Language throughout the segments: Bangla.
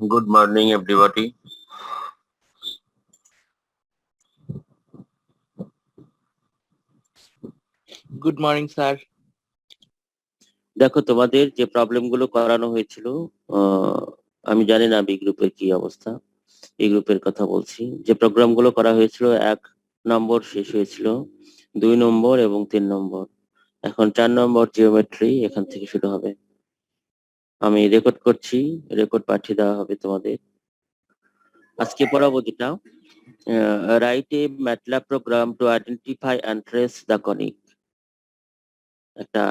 Good morning, everybody. Good morning sir. দেখো তোমাদের যে প্রবলেমগুলো করানো হয়েছিল, আমি জানি না বি গ্রুপের কি অবস্থা। এই গ্রুপের কথা বলছি। যে প্রোগ্রামগুলো করা হয়েছিল 1 নম্বর শেষ হয়েছিল, 2 নম্বর এবং 3 নম্বর। এখন 4 নম্বর জিওমেট্রি এখান থেকে শুরু হবে। আমি রেকর্ড করছি, রেকর্ড পাঠিয়ে দেওয়া হবে তোমাদের। আজকে পড়াবো যেটা, write a MATLAB program to identify and trace the conic. একটা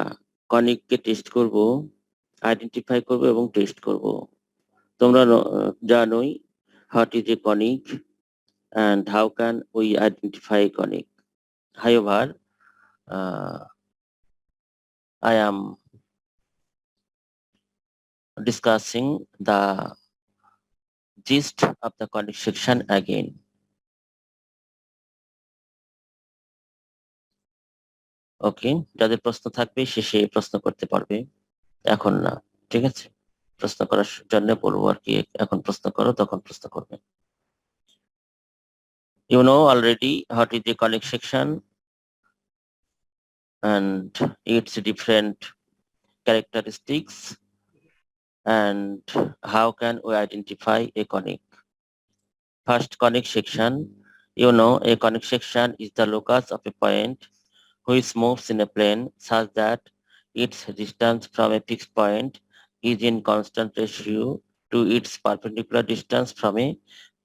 কনিককে টেস্ট করব, আইডেন্টিফাই করব এবং টেস্ট করব। তোমরা জানোই what is a conic and how can we identify conic. However, I am discussing the gist of the conic section again. ওকে, যাদের প্রশ্ন থাকবে শেষে প্রশ্ন করতে পারবে, এখন না। ঠিক আছে, প্রশ্ন করার জন্য বলবো আর কি, এখন প্রশ্ন করো, তখন প্রশ্ন করবে। You know already what is the conic section and its different characteristics and how can we identify a conic. First, conic section. You know, a conic section is the locus of a point which moves in a plane such that its distance from a fixed point is in constant ratio to its perpendicular distance from a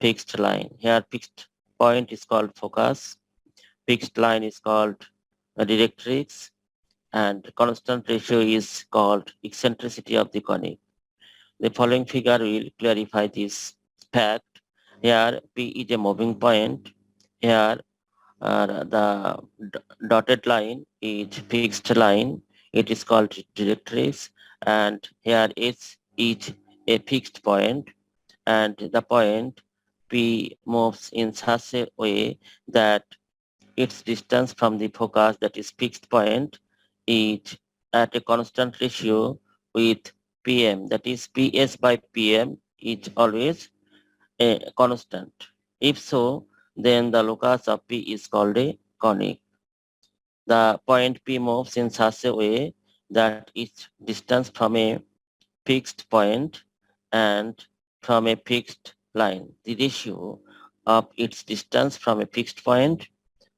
fixed line. Here, fixed point is called focus, fixed line is called a directrix, and constant ratio is called eccentricity of the conic. The following figure will clarify this fact. Here, P is a moving point. Here, the dotted line is fixed line. It is called directrix. And here S is a fixed point. And the point P moves in such a way that its distance from the focus, that is fixed point, is at a constant ratio with Pm, that is Ps by Pm is always a constant. If so, then the locus of P is called a conic. The point P moves in such a way that its distance from a fixed point and from a fixed line, the ratio of its distance from a fixed point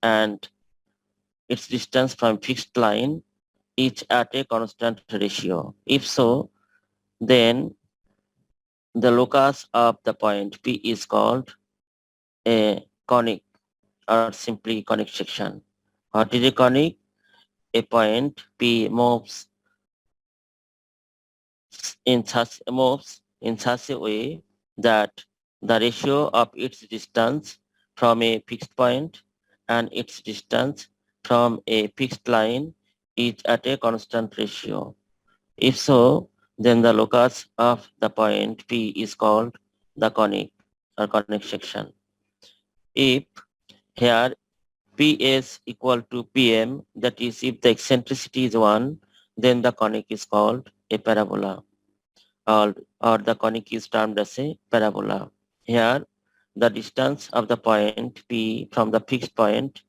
and its distance from fixed line is at a constant ratio. If so, then the locus of the point P is called a conic or simply conic section. What is a conic? A point P moves in such a way that the ratio of its distance from a fixed point and its distance from a fixed line is at a constant ratio. If so, then the locus of the point P is called the conic or conic section. If here Ps equal to Pm, that is if the eccentricity is 1, then the conic is called a parabola, or the conic is termed as a parabola. Here, the distance of the point P from the fixed point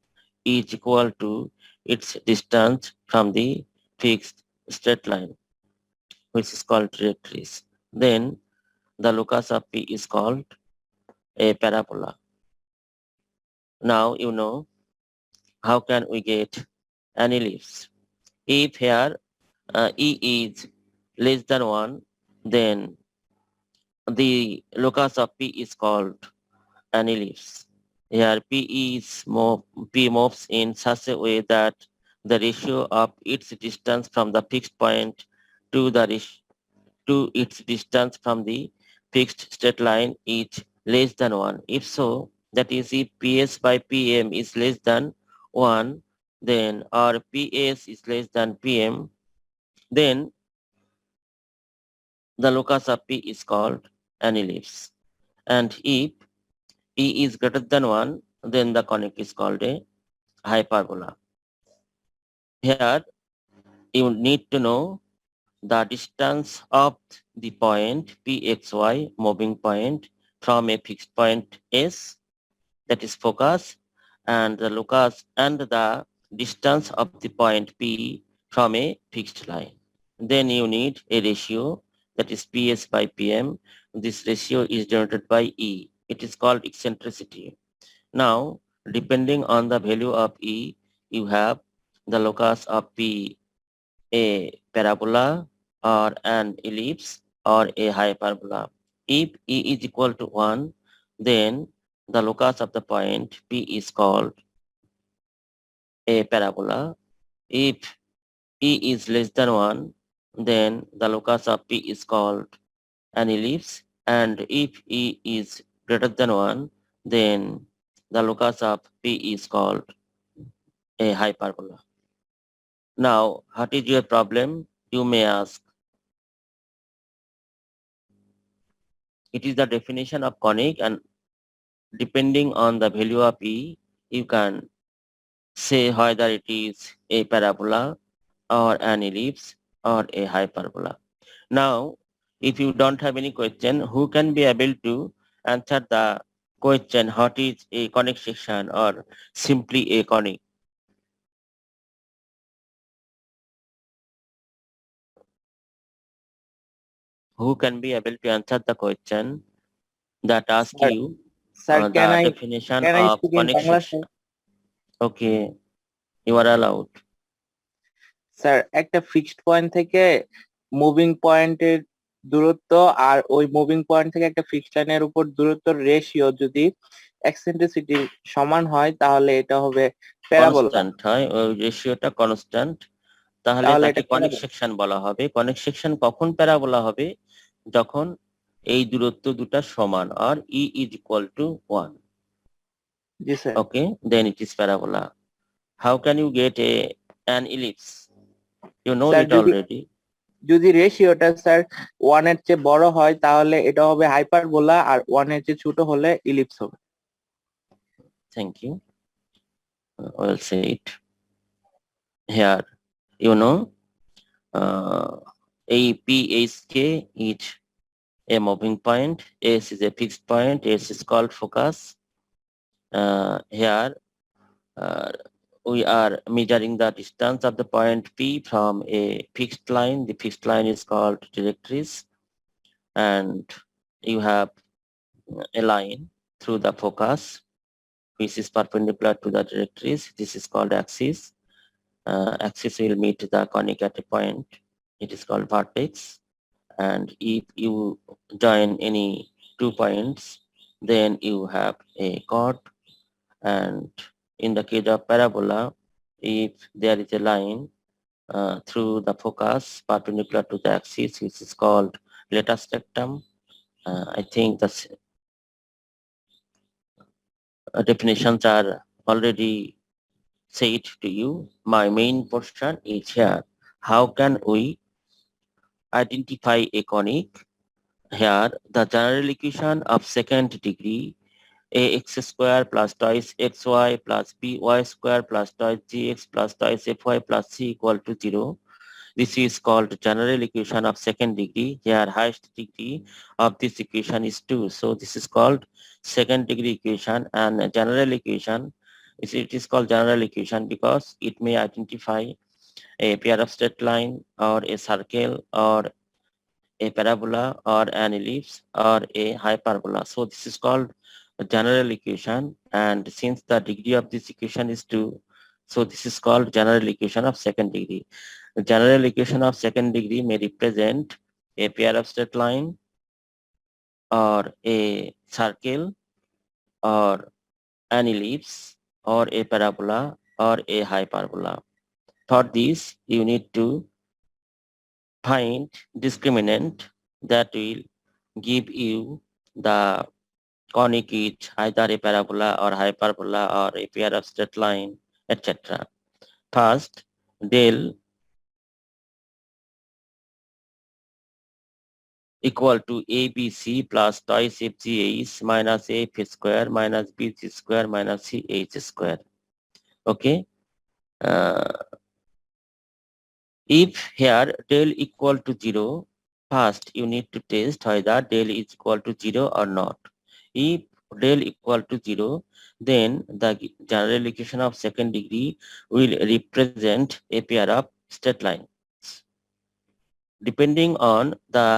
is equal to its distance from the fixed straight line, which is called directrix. Then the locus of P is called a parabola. Now you know how can we get an ellipse. If here E is less than 1, then the locus of P is called an ellipse. Here P moves in such a way that the ratio of its distance from the fixed point to its distance from the fixed straight line is less than 1. If so, that is if Ps by Pm is less than 1, then or Ps is less than Pm, then the locus of P is called an ellipse. And if P is greater than 1, then the conic is called a hyperbola. Here you need to know the distance of the point Pxy moving point from a fixed point S, that is focus, and the locus and the distance of the point P from a fixed line. Then you need a ratio, that is PS by PM. This ratio is denoted by E. It is called eccentricity. Now, depending on the value of E, you have the locus of P, a parabola or an ellipse or a hyperbola. If E is equal to 1, then the locus of the point P is called a parabola. If E is less than 1, then the locus of P is called an ellipse. And if E is greater than 1, then the locus of P is called a hyperbola. Now, what is your problem? You may ask. It is the definition of conic, and depending on the value of E, you can say whether it is a parabola or an ellipse or a hyperbola. Now, if you don't have any question, who can be able to answer the question, what is a conic section or simply a conic? Who can be able to answer the question that asks Sir, you sir, the definition can I of speak in conic Bangla, section? sir? Okay, you are allowed. Sir একটা ফিক্সড পয়েন্ট থেকে মুভিং পয়েন্টের দূরত্ব আর ওই মুভিং পয়েন্ট থেকে একটা ফিক্সড লাইনের উপর দূরত্বের রেশিও যদি এক্সেন্ট্রিসিটি সমান হয় তাহলে এটা হবে প্যারাবোলা। কনস্ট্যান্ট হয়, ওই রেশিওটা কনস্ট্যান্ট, তাহলে তাহলে তাকে এটা কনিক প্যারাবোলা। সেকশন বলা হবে। কনিক সেকশন কখন প্যারাবোলা হবে? যখন এই দূরত্ব দুটা সমান, আর E is equal to 1. G sir. Okay, then it is parabola. How can you get an ellipse? You know sir it যদি already. যদি রেশিওটা স্যার 1 এর চেয়ে বড় হয় তাহলে এটা হবে হাইপারবোলা, আর 1 এর চেয়ে ছোট হলে ইলিপস হবে। Thank you. Well said. Here, you know, a PHK is a moving point, S is a fixed point, S is called focus. Here, uh, we are measuring the distance of the point P from a fixed line. The fixed line is called directrix, and you have a line through the focus which is perpendicular to the directrix. This is called axis. Axis will meet the conic at a point. It is called vertex. And if you join any 2 points, then you have a chord. And in the case of parabola, if there is a line through the focus perpendicular to the axis, which is called latus rectum. I think the definitions are already said to you. My main portion is here. How can we identify a conic? Here, the general equation of second degree, ax square plus twice xy plus by square plus twice gx plus twice fy plus c equal to 0. This is called general equation of second degree. Here, highest degree of this equation is 2. So this is called second degree equation, and general equation it is called general equation because it may identify a pair of straight line or a circle or a parabola or an ellipse or a hyperbola. So this is called a general equation, and since the degree of this equation is 2, so this is called general equation of second degree. The general equation of second degree may represent a pair of straight line or a circle or an ellipse or a parabola or a hyperbola. For this, you need to find discriminant that will give you the conic is either a parabola or hyperbola or a pair of straight line, etc. First, del equal to ABC plus twice FGH minus AF square minus BC square minus CH square. Okay. If here del equal to 0, first you need to test whether del is equal to 0 or not. If del equal to 0, then the general equation of second degree will represent a pair of straight lines. Depending on the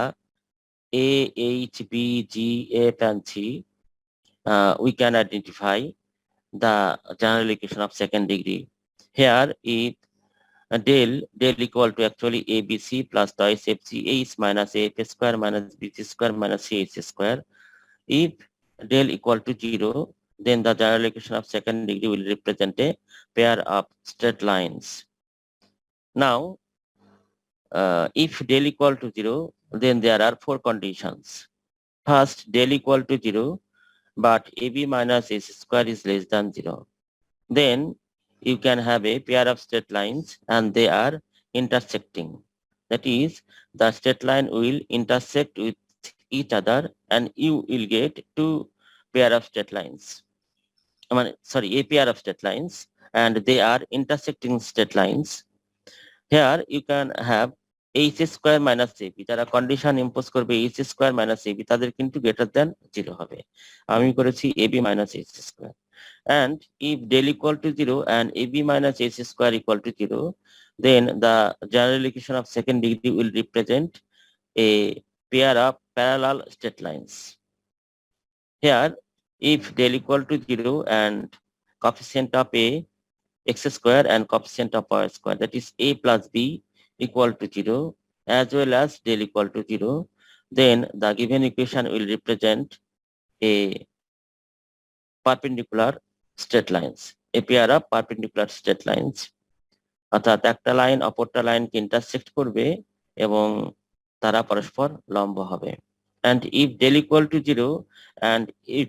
A, H, B, G, F, and C, we can identify the general equation of second degree. Here, if del equal to actually ABC plus twice FCH minus AF square minus BC square minus CH square. If del equal to 0, then the general equation of second degree will represent a pair of straight lines. Now, if del equal to 0, then there are four conditions. First, del equal to 0, but AB minus AC square is less than 0. Then you can have a pair of straight lines and they are intersecting. That is, the straight line will intersect with each other and you will get two pair of straight lines. A pair of straight lines, and they are intersecting straight lines. Here you can have h square minus ab, যারা কন্ডিশন ইম্পোজ করবে h স্কয়ার মাইনাস ab তাদের কিন্তু গ্রেটার দ্যান 0 হবে। আমি করেছি ab minus h square. And if del equal to 0 and ab minus h square equal to 0, then the general equation of second degree will represent a pair of parallel straight lines. Here, if del equal to 0 and coefficient of a x square and coefficient of y square, that is a plus b equal to 0, as well as del equal to 0, then the given equation will represent a perpendicular straight lines, a pair of perpendicular straight lines. অর্থাৎ একটা লাইন অপরটা লাইনকে ইন্টারসেক্ট করবে এবং তারা পরস্পর লম্ব হবে। And if del equal to 0 and if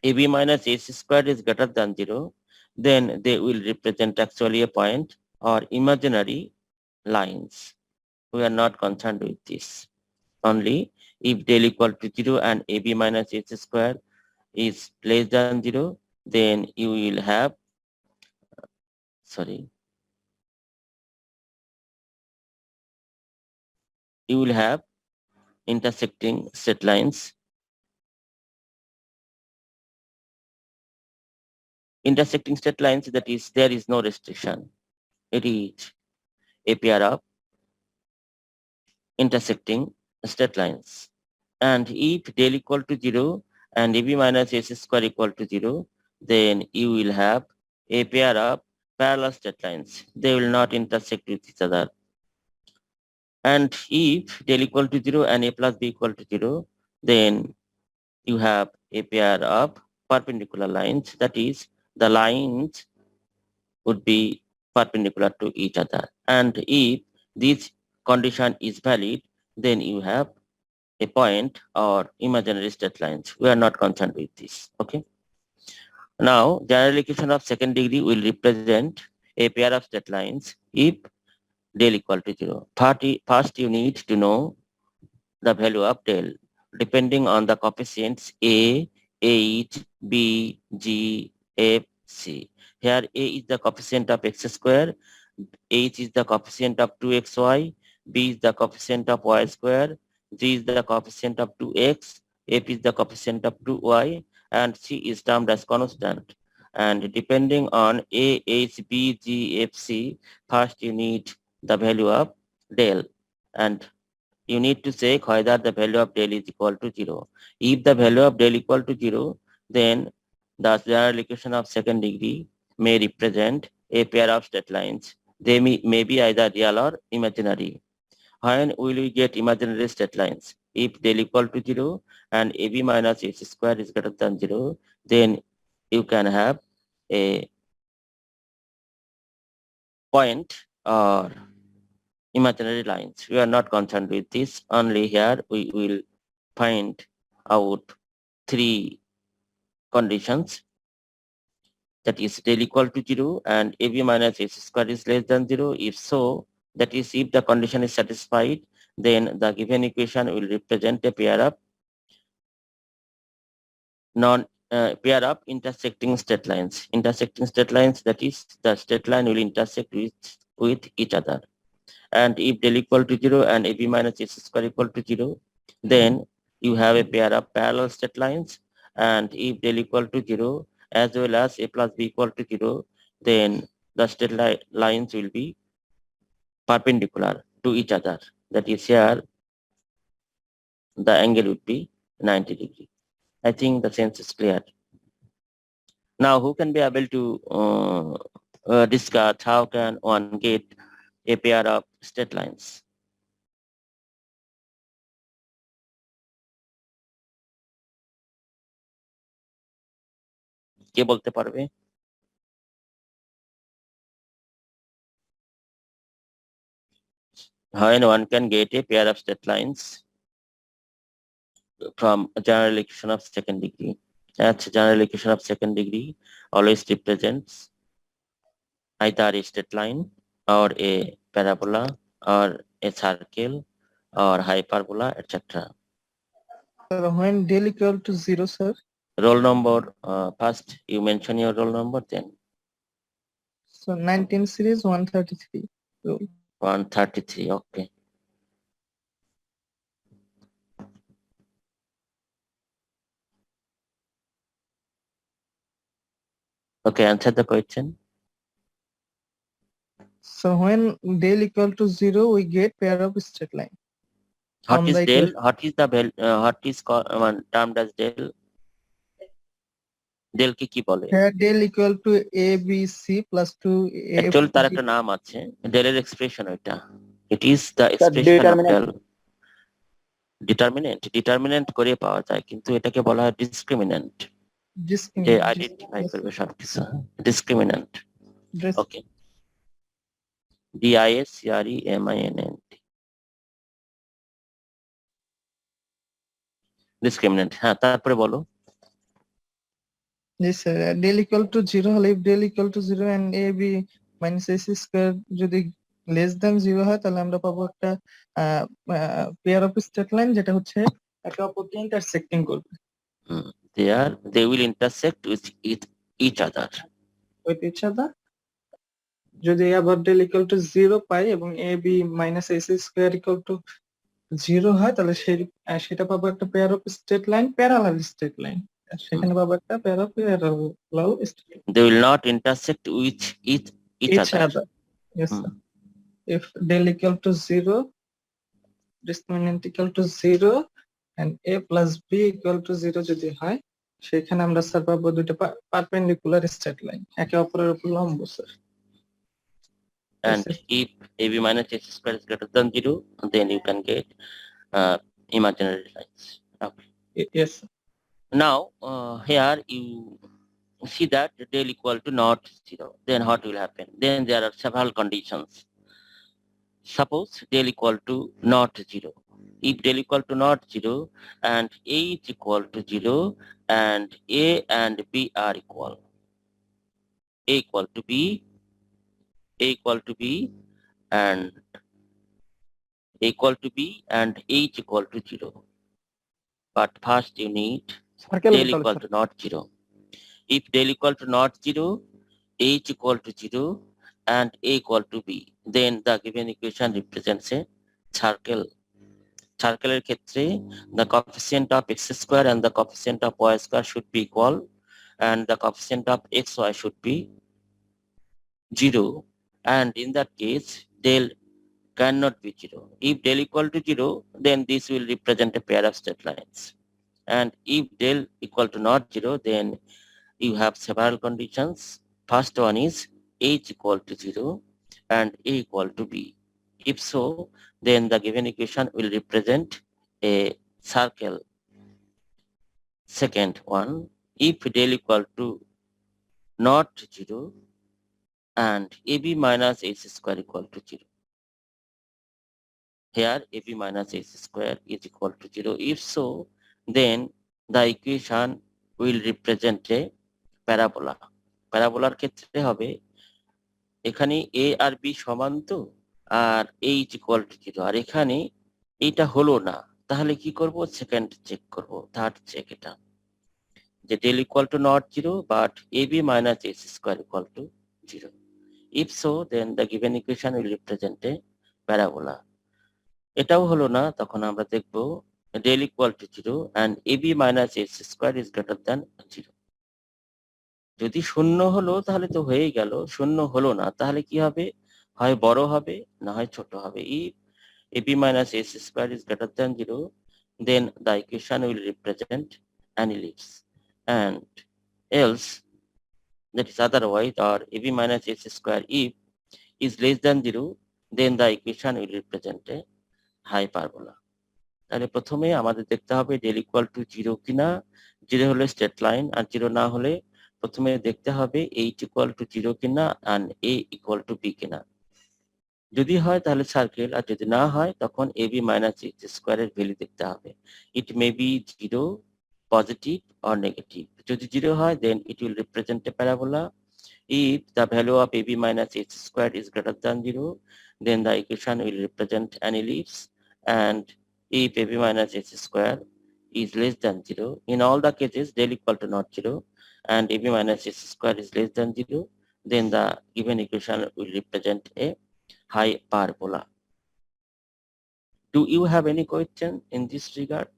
ab minus h squared is greater than 0, then they will represent actually a point or imaginary lines. We are not concerned with this. Only if del equal to 0 and ab minus h square is less than 0, then you will have, you will have intersecting straight lines. Intersecting straight lines, that is, there is no restriction. It is a pair of intersecting straight lines. And if del equal to 0 and ab minus h square equal to 0, then you will have a pair of parallel straight lines. They will not intersect with each other. And if del equal to 0 and a plus b equal to 0, then you have a pair of perpendicular lines. That is, the lines would be perpendicular to each other. And if this condition is valid, then you have a point or imaginary straight lines. We are not concerned with this. Okay. Now, general equation of second degree will represent a pair of straight lines if del equal to 0. First, you need to know the value of del depending on the coefficients a, h, b, g, f, c. Here a is the coefficient of x square, h is the coefficient of 2xy, b is the coefficient of y square, g is the coefficient of 2x, f is the coefficient of 2y, and c is termed as constant. And depending on a, h, b, g, f, c, first you need the value of del, and you need to check whether the value of del is equal to 0. If the value of del equal to 0, then the general equation of second degree may represent a pair of straight lines. They may be either real or imaginary. When will we get imaginary straight lines? If del equal to 0 and ab minus h square is greater than 0, then you can have a point or imaginary lines. We are not concerned with this. Only here we will find out three conditions. That is, del equal to 0 and ab minus h square is less than 0. If so, that is, if the condition is satisfied, then the given equation will represent a pair of pair of intersecting straight lines. Intersecting straight lines, that is, the straight line will intersect with each other. And if del equal to 0 and AB minus AC square equal to 0, then you have a pair of parallel straight lines. And if del equal to 0 as well as A plus B equal to 0, then the straight lines will be perpendicular to each other. That is, here the angle would be 90 degree. I think the sense is clear. Now, who can be able to discuss how can one get a pair of straight lines? কে বলতে পারবে? When one can get a pair of straight lines from a general equation of second degree. As general equation of second degree always represents either a straight line or a parabola or a circle or hyperbola, etc. When del equal to 0, sir. Roll number, first you mention your roll number, then So 19 series 133. Rule. 133, okay. Okay, answer the question. So when del equal to 0, we get pair of straight line. What On is the del? equation. What is the what is termed as del? del কে কি বলে? Here del equal to ABC plus 2A. Actually তার একটা নাম আছে, ডেলের এক্সপ্রেশন ওইটা। It is the expression of del. Determinant করে পাওয়া যায়, কিন্তু এটাকে বলা হয় ডিসক্রিমিনেন্ট, যে আইডেন্টিফাই করবে সবকিছু। ডিসক্রিমিনেন্ট। ওকে, DISCREMINENT, ডিসক্রিমিনেন্ট। হ্যাঁ, তারপরে বলো। Yes, sir. Del equal to 0 হলে if del equal to 0 and AB minus AC square যদি less than 0 হয় তাহলে আমরা পাবো একটা pair of straight line যেটা হচ্ছে একে অপরকে intersecting করবে। They will intersect with each other. With each other. যদি আবার del equal to 0 পাই এবং AB minus AC square equal to 0 হয় তাহলে সেটা পাবো একটা pair of straight line, parallel straight line. সেখানে পাবো একটা pair of parallel straight line. They will not intersect with each other. Yes, sir. If del equal to 0, discriminant equal to 0 and A plus B equal to 0 যদি হয় সেখানে আমরা স্যার পাবো দুটো পারপেন্ডিকুলার স্ট্রেট লাইন একে অপরের উপর লম্ব sir. And if AB minus AC square is greater than 0, then you can get imaginary lines. Okay. Yes, sir. Now, here you see that del equal to not 0. Then what will happen? Then there are several conditions. Suppose del equal to not 0. If del equal to not 0 and A is equal to 0 and A and B are equal, A equal to B, A equal to B and A equal to B and H equal to 0. But first you need del equal to not 0. If del equal to not 0, H equal to 0 and A equal to B, then the given equation represents a circle. Circle ক্ষেত্রে the coefficient of x square and the coefficient of y square should be equal and the coefficient of xy should be 0, and in that case del cannot be 0. If del equal to 0, then this will represent a pair of straight lines, and if del equal to not 0, then you have several conditions. First one is H equal to 0 and A equal to B. If so, then the given equation will represent a circle. Second one, if del equal to not 0 and AB minus AC square equal to 0. Here AB minus AC square is equal to 0. If so, then the equation will represent a parabola. প্যারাবোলার ক্ষেত্রে হবে এখানে এ আর বি সমান তো, আর এইচ ইকুয়াল টু 0, আর এখানে এইটা হলো না, তাহলে কি করব? সেকেন্ড চেক করব, থার্ড চেক এটা, যে del equal to not 0 but a B minus S square equal to 0. If so, then the given equation will represent a parabola. এটাও হলো না, তখন আমরা দেখব del equal to 0 and ab minus s square is greater than 0. যদি শূন্য হলো তাহলে তো হয়েই গেল, শূন্য হলো না তাহলে কি হবে, হয় বড় হবে না হয় ছোট হবে। if ab minus s square is greater than 0, then the equation will represent an ellipse, and else, that is otherwise, or ab minus s square if is less than 0, then the equation will represent a hyperbola. তাহলে প্রথমে আমাদের দেখতে হবে del equal to 0 কিনা, 0 হলে স্ট্রেট লাইন, আর 0 না হলে প্রথমে দেখতে হবে h equal to 0 কিনা and a equal to b কিনা। যদি হয় তাহলে সার্কেল, আর যদি না হয় তখন ab minus h square এর ভ্যালু দেখতে হবে। it may be 0, positive or negative. যদি 0 হয় then it will represent a parabola. If the value of ab minus h square is greater than 0, then the equation will represent an ellipse, and if ab minus h square is less than 0, in all the cases del equal to not 0, and ab minus h square is less than 0, then the given equation will represent a hyperbola. Do you have any question in this regard?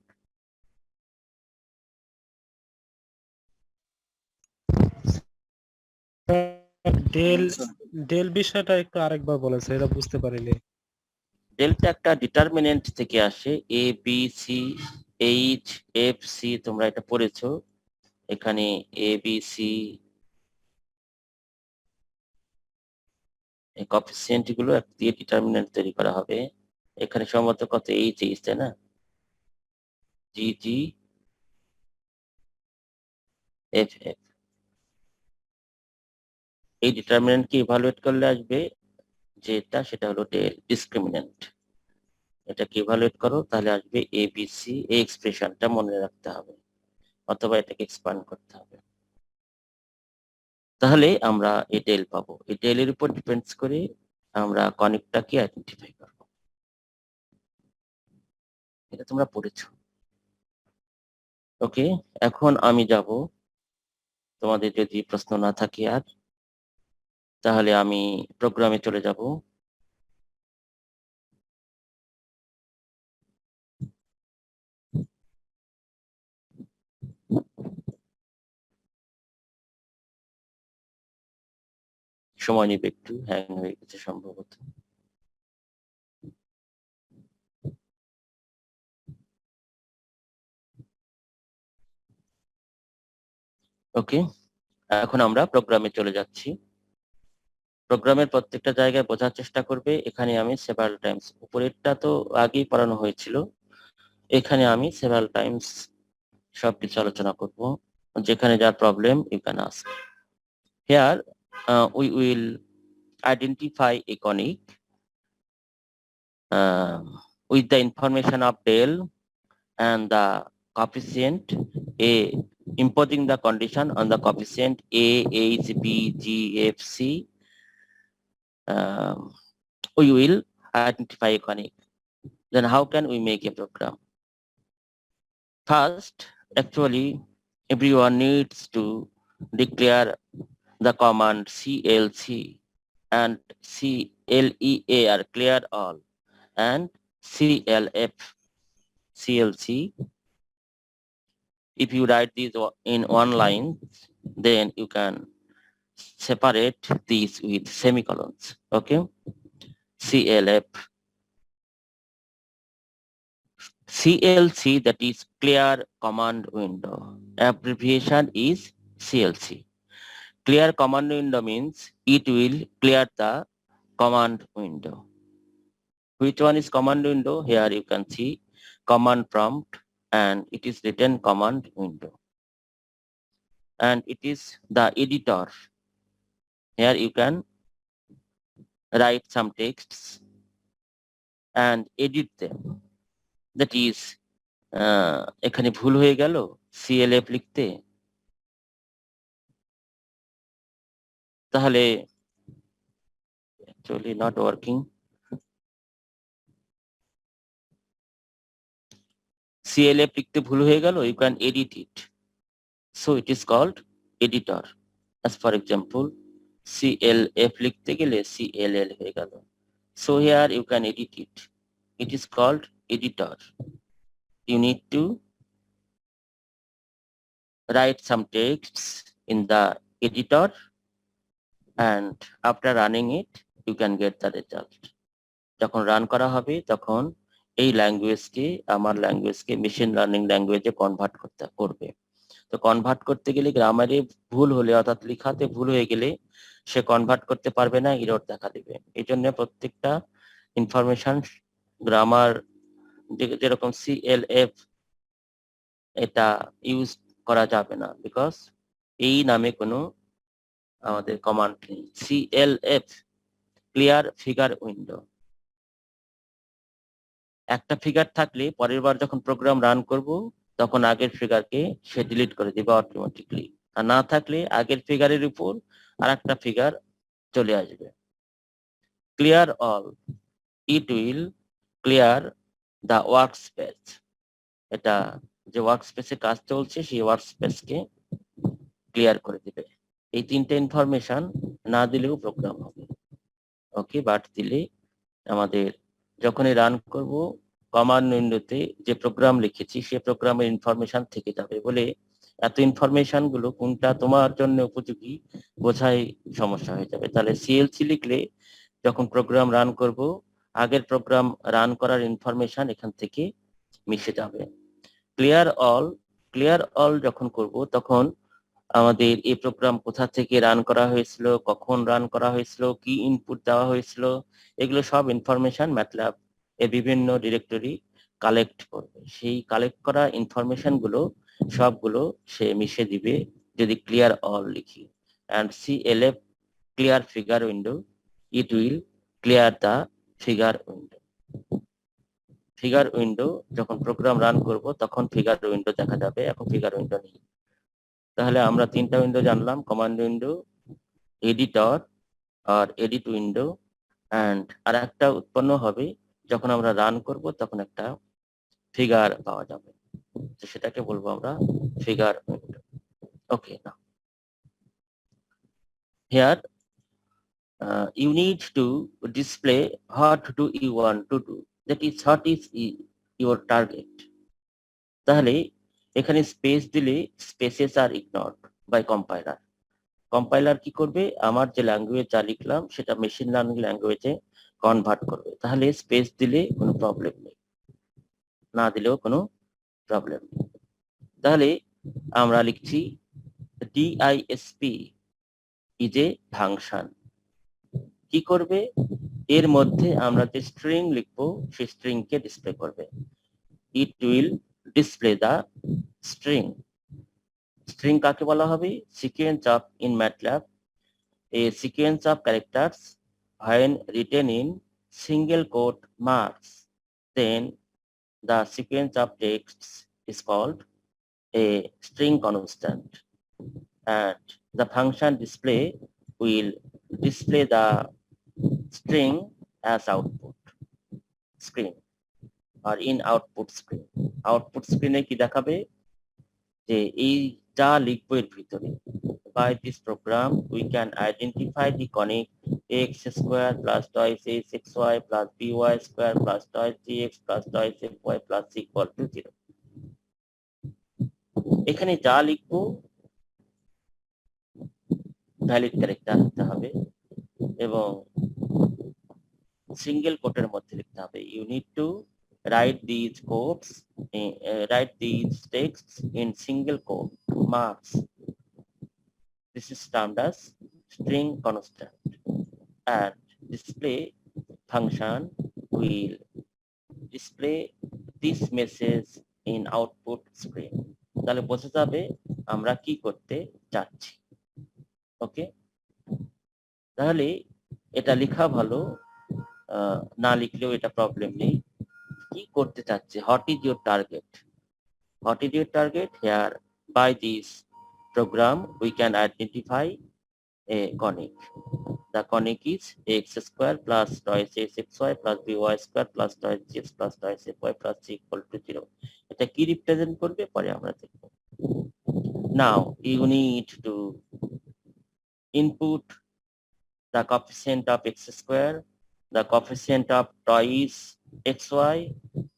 ডেল ডেল বিষয়টা একটু আরেকবার বলেছে, এটা বুঝতে পারিনি। ডেল্টা একটা ডিটারমিনেন্ট থেকে আসে, a b c h f c, তোমরা এটা পড়েছো। এখানে এ বি সি এই কোএফিসিয়েন্ট গুলো দিয়ে ডিটারমিনেন্ট তৈরি করা হবে। এখানে সম্ভবত কত এইচ এইচ, তাই না, জি জি এফ এফ। এই ডিটারমিনেন্টকে ইভালুয়েট করলে আসবে যেটা, সেটা হলো ডিসক্রিমিনেন্ট। এটাকে ইভালুয়েট করো তাহলে আসবে এ বি সি। এই এক্সপ্রেশনটা মনে রাখতে হবে, অথবা এটাকে এক্সপ্যান্ড করতে হবে। তাহলে আমরা এই ডেল পাবো। এই ডেলের উপর ডিপেন্ডস করে আমরা কনিকটাকে আইডেন্টিফাই করবো। এটা তোমরা পড়েছো। ওকে, এখন আমি যাব, তোমাদের যদি প্রশ্ন না থাকে আর, তাহলে আমি প্রোগ্রামে চলে যাব। সময় নিবে একটু, হ্যাং হয়ে গেছে সম্ভবত। ওকে, এখন আমরা প্রোগ্রামে চলে যাচ্ছি। প্রোগ্রামের প্রত্যেকটা জায়গায় বোঝার চেষ্টা করবে। এখানে আমি সেভারাল টাইমস, উপরেরটা তো আগেই পড়ানো হয়েছিল, এখানে আমি সেভারাল টাইমস সবকিছু আলোচনা করব। যেখানে যার problem you can ask. Here we will identify a conic with the information of del and the coefficient a, imposing the condition on the coefficient a, h, b, g, f, c. We will identify a conic. Then how can we make a program? First, actually, everyone needs to declare the command clc and clea are clear all, and clf, clc. If you write these in one line, then you can separate these with semicolons. Okay, clf, clc, that is clear command window. Abbreviation is clc. Clear command window means it will clear the command window. Which one is command window? Here you can see command prompt, and it is written command window. And it is the editor. Here you can write some texts and edit them. That is, এখানে ভুল হয়ে গেল CLF লিখতে, তাহলে actually not working. CLF লিখতে ভুল হয়ে গেল, you can edit it. So it is called editor. As for example, CLF লিখতে গেলে CLL হয়ে গেল, So here you can edit it. It is called editor. You need to write some texts in the editor, and after running it you can get the result. যখন রান করা হবে তখন এই ল্যাঙ্গুয়েজকে, আমার ল্যাঙ্গুয়েজকে মেশিন লার্নিং ল্যাঙ্গুয়েজে কনভার্ট করবে। তো কনভার্ট করতে গেলে গ্রামারে ভুল হলে, অর্থাৎ লেখাতে ভুল হয়ে গেলে সে কনভার্ট করতে পারবে না, এরর দেখা দেবে। এই জন্য প্রত্যেকটা ইনফরমেশন গ্রামার যেরকম CLF এটা ইউজ করা যাবে না, বিকজ এই নামে কোনো আমাদের কমান্ড নেই। CLF clear figure window. একটা ফিগার থাকলে পরের বার যখন প্রোগ্রাম রান করব তখন আগের ফিগারকে সে ডিলিট করে দিবে অটোমেটিকলি, আর না থাকলে আগের ফিগারের উপর আর একটা ফিগার চলে আসবে। Clear all, it will clear the work space. এটা যে ওয়ার্ক স্পেসে কাজ চলছে সেই ওয়ার্ক স্পেসকে ক্লিয়ার করে দিবে। এই তিনটে ইনফরমেশন না দিলেও প্রোগ্রাম হবে। ওকে, বাট দিলে আমাদের যখনই রান করব কমান্ড উইন্ডোতে যে প্রোগ্রাম লিখেছি সে প্রোগ্রামের ইনফরমেশন থেকে যাবে বলে এত ইনফরমেশন গুলো কোনটা তোমার জন্য উপযোগী বোঝাই সমস্যা হয়ে যাবে। তাহলে CLC লিখলে যখন প্রোগ্রাম রান করব আগের প্রোগ্রাম রান করার ইনফরমেশন এখান থেকে মিশে যাবে। ক্লিয়ার অল যখন করব তখন আমাদের এই প্রোগ্রাম কোথা থেকে রান করা হয়েছিল, কখন রান করা হয়েছিল, কি ইনপুট দেওয়া হয়েছিল, এগুলো সব ইনফরমেশন ম্যাটল্যাব এর বিভিন্ন ডিরেক্টরি কালেক্ট করবে। সেই কালেক্ট করা ইনফরমেশন গুলো সবগুলো সে মিশে দিবে যদি ক্লিয়ার অল লিখি। And CLF clear figure window, it will clear the figure window. Figure window যখন প্রোগ্রাম রান করব তখন ফিগার উইন্ডো দেখা যাবে, এখন ফিগার উইন্ডো নেই। তাহলে আমরা তিনটা উইন্ডো জানলাম, কমান্ড উইন্ডো, এডিটর আর এডিট উইন্ডো, অ্যান্ড আর একটা উৎপন্ন হবে যখন আমরা রান করব তখন একটা ফিগার পাওয়া যাবে, তো সেটাকে বলবো আমরা ফিগার উইন্ডো। ওকে, না here you need to display what do you want to do, that is what is your target. তাহলে এখানে স্পেস দিলে spaces are ignored by compiler. Compiler কি করবে, আমার যে ল্যাঙ্গুয়েজ যা লিখলাম সেটা মেশিন লার্নিং ল্যাঙ্গুয়েজে কনভার্ট করবে। তাহলে স্পেস দিলে কোনো প্রবলেম নেই, না দিলেও কোনো প্রবলেম নেই। তাহলে আমরা লিখছি DISP ইজ এ ফাংশন। কি করবে, এর মধ্যে আমরা যে স্ট্রিং লিখবো সেই স্ট্রিং কে ডিসপ্লে করবে। It will display the string. String কাকে বলা হবে, sequence of in MATLAB a sequence of characters when written in single quote marks, then the sequence of texts is called a string constant, and the function display will display the string as output screen or in output screen. Output screen এ কি দেখাবে, যে এই যা লিখবো এর ভিতরে, by this program we can identify the conic x square plus twice xy plus by square plus twice gx plus twice fy plus equal to 0. এখানে যা লিখবো ভ্যালিড ক্যারেক্টার হতে হবে এবং সিঙ্গেল কোটের মধ্যে লিখতে হবে। You need to write these codes, write these texts in single quote marks. This is termed as string constant, and display function will display this message in output screen. তাহলে বোঝা যাবে আমরা কি করতে যাচ্ছি। ওকে, তাহলে এটা লেখা ভালো, না লিখলেও এটা প্রবলেম নেই। কি করতে চাচ্ছে, what is your target? What is your target? Here by this program we can identify a conic. The conic is x square plus twice xy plus by square plus twice gx plus twice fy plus c equal to 0. এটা কি রিপ্রেজেন্ট করবে পরে আমরা দেখব। Now you need to input the coefficient of x square the coefficient of twice xy,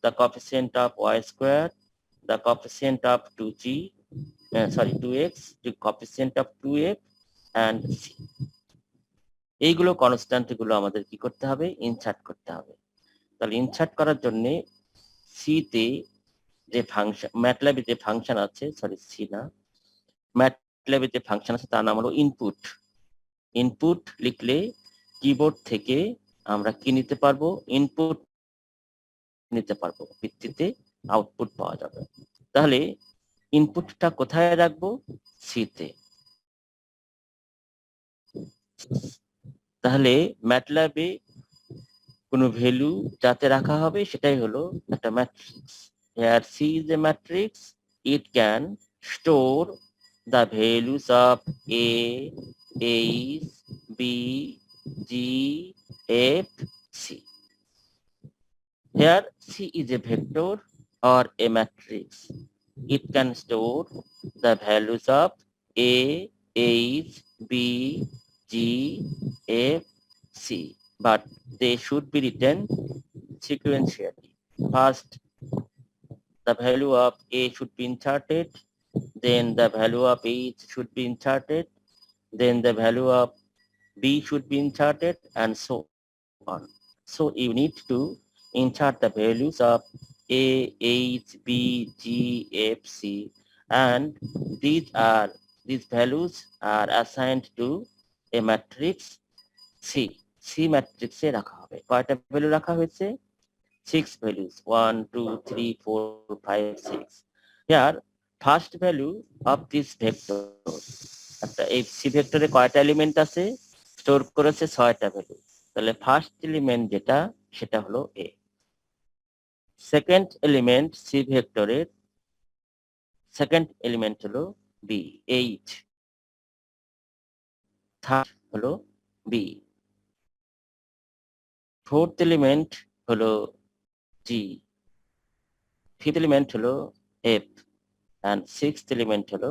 the coefficient of y square, the coefficient of 2x, the coefficient of 2f and c. এইগুলো কনস্ট্যান্ট গুলো আমাদের কি করতে হবে, ইনসার্ট করতে হবে। তাহলে ইনসার্ট করার জন্য সি তে যে ফাংশন, ম্যাটল্যাবে যে ফাংশন আছে, সি না, ম্যাটল্যাবে যে ফাংশন আছে তার নাম হলো ইনপুট। ইনপুট লিখলে কিবোর্ড থেকে আমরা কি নিতে পারবো, ইনপুট নিতে পারবো, ভিত্তিতে আউটপুট পাওয়া যাবে। তাহলে ইনপুটটা কোথায় রাখবো, সি তে। তাহলে ম্যাটল্যাবে কোনো ভ্যালু যাতে রাখা হবে সেটাই হলো একটা matrix. Here C is a matrix. It can store the values of A, H, B, G, F, C. Here C is a vector or a matrix. It can store the values of A, H, B, G, F, C, but they should be written sequentially. First, the value of A should be inserted, then the value of H should be inserted, then the value of B should be inserted, and so on. So you need to insert the values of A, H, B, G, F, C, and these values are assigned to a matrix C. C matrix এ রাখা হবে। কয়টা ভ্যালু রাখা হয়েছে? 6 values, 1, 2, 3, 4, 5, 6. Here, first value of this vector, একটা এই C ভেক্টরে কয়টা এলিমেন্ট আছে? স্টোর করেছে 6টা ভ্যালু। তাহলে ফার্স্ট এলিমেন্ট যেটা, সেটা হলো A। সেকেন্ড এলিমেন্ট C ভেক্টরের সেকেন্ড এলিমেন্ট হলো B, 8। থার্ড হলো B। ফোর্থ এলিমেন্ট হলো G, ফিফথ এলিমেন্ট হলো F, and সিক্সথ এলিমেন্ট হলো